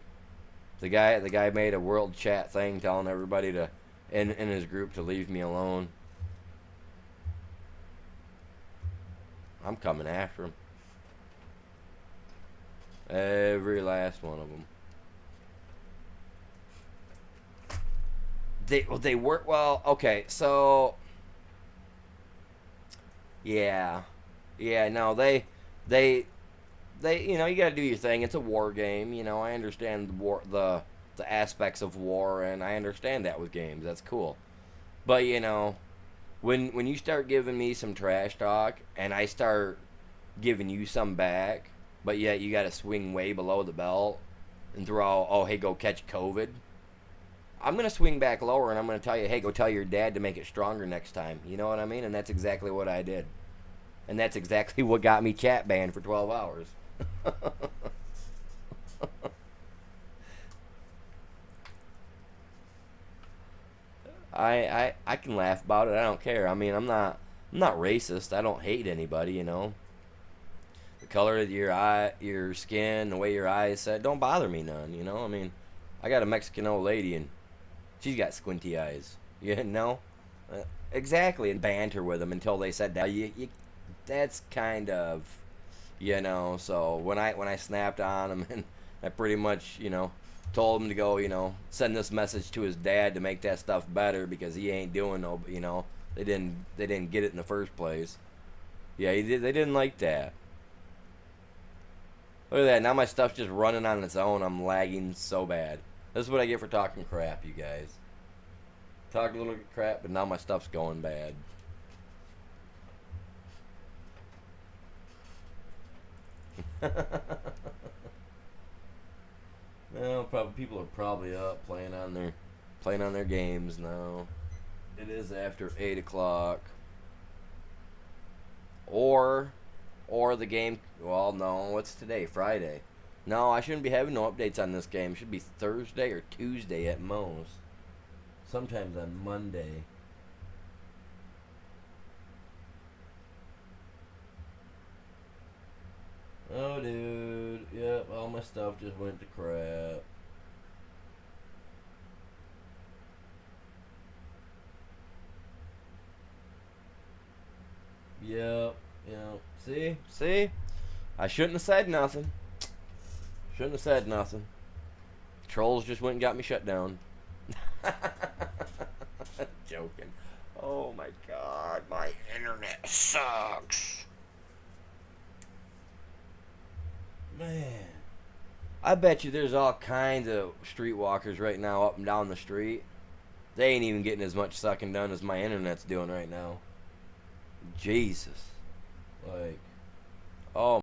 the guy made a world chat thing telling everybody to in his group to leave me alone. I'm coming after him. Every last one of them. They work well. Okay, so yeah, yeah. No, they you know, you got to do your thing. It's a war game. You know, I understand the aspects of war, and I understand that with games. That's cool. But you know, when you start giving me some trash talk, and I start giving you some back, but yet you got to swing way below the belt and throw, oh hey, go catch COVID. I'm gonna swing back lower, and I'm gonna tell you, hey, go tell your dad to make it stronger next time. You know what I mean? And that's exactly what I did. And that's exactly what got me chat banned for 12 hours. I can laugh about it. I don't care. I mean, I'm not racist. I don't hate anybody. You know, the color of your eye, your skin, the way your eyes set, don't bother me none. You know, I mean, I got a Mexican old lady and she's got squinty eyes. You know, exactly. And banter with them until they said that. That's kind of, you know. So when I snapped on him and I pretty much, you know, told him to go, you know, send this message to his dad to make that stuff better because he ain't doing no, you know, they didn't get it in the first place. Yeah, they didn't like that. Look at that. Now my stuff's just running on its own. I'm lagging so bad. This is what I get for talking crap, you guys. Talk a little crap, but now my stuff's going bad. Well, probably people are probably up playing on their games now. It is after 8 o'clock. Or the game. Well, no, what's today? Friday. No, I shouldn't be having no updates on this game. It should be Thursday or Tuesday at most. Sometimes on Monday. Oh, dude. Yep, all my stuff just went to crap. Yep. Yep. See? See? I shouldn't have said nothing. Shouldn't have said nothing. Trolls just went and got me shut down. Joking. Oh my god, my internet sucks. Man. I bet you there's all kinds of streetwalkers right now up and down the street. They ain't even getting as much sucking done as my internet's doing right now. Jesus.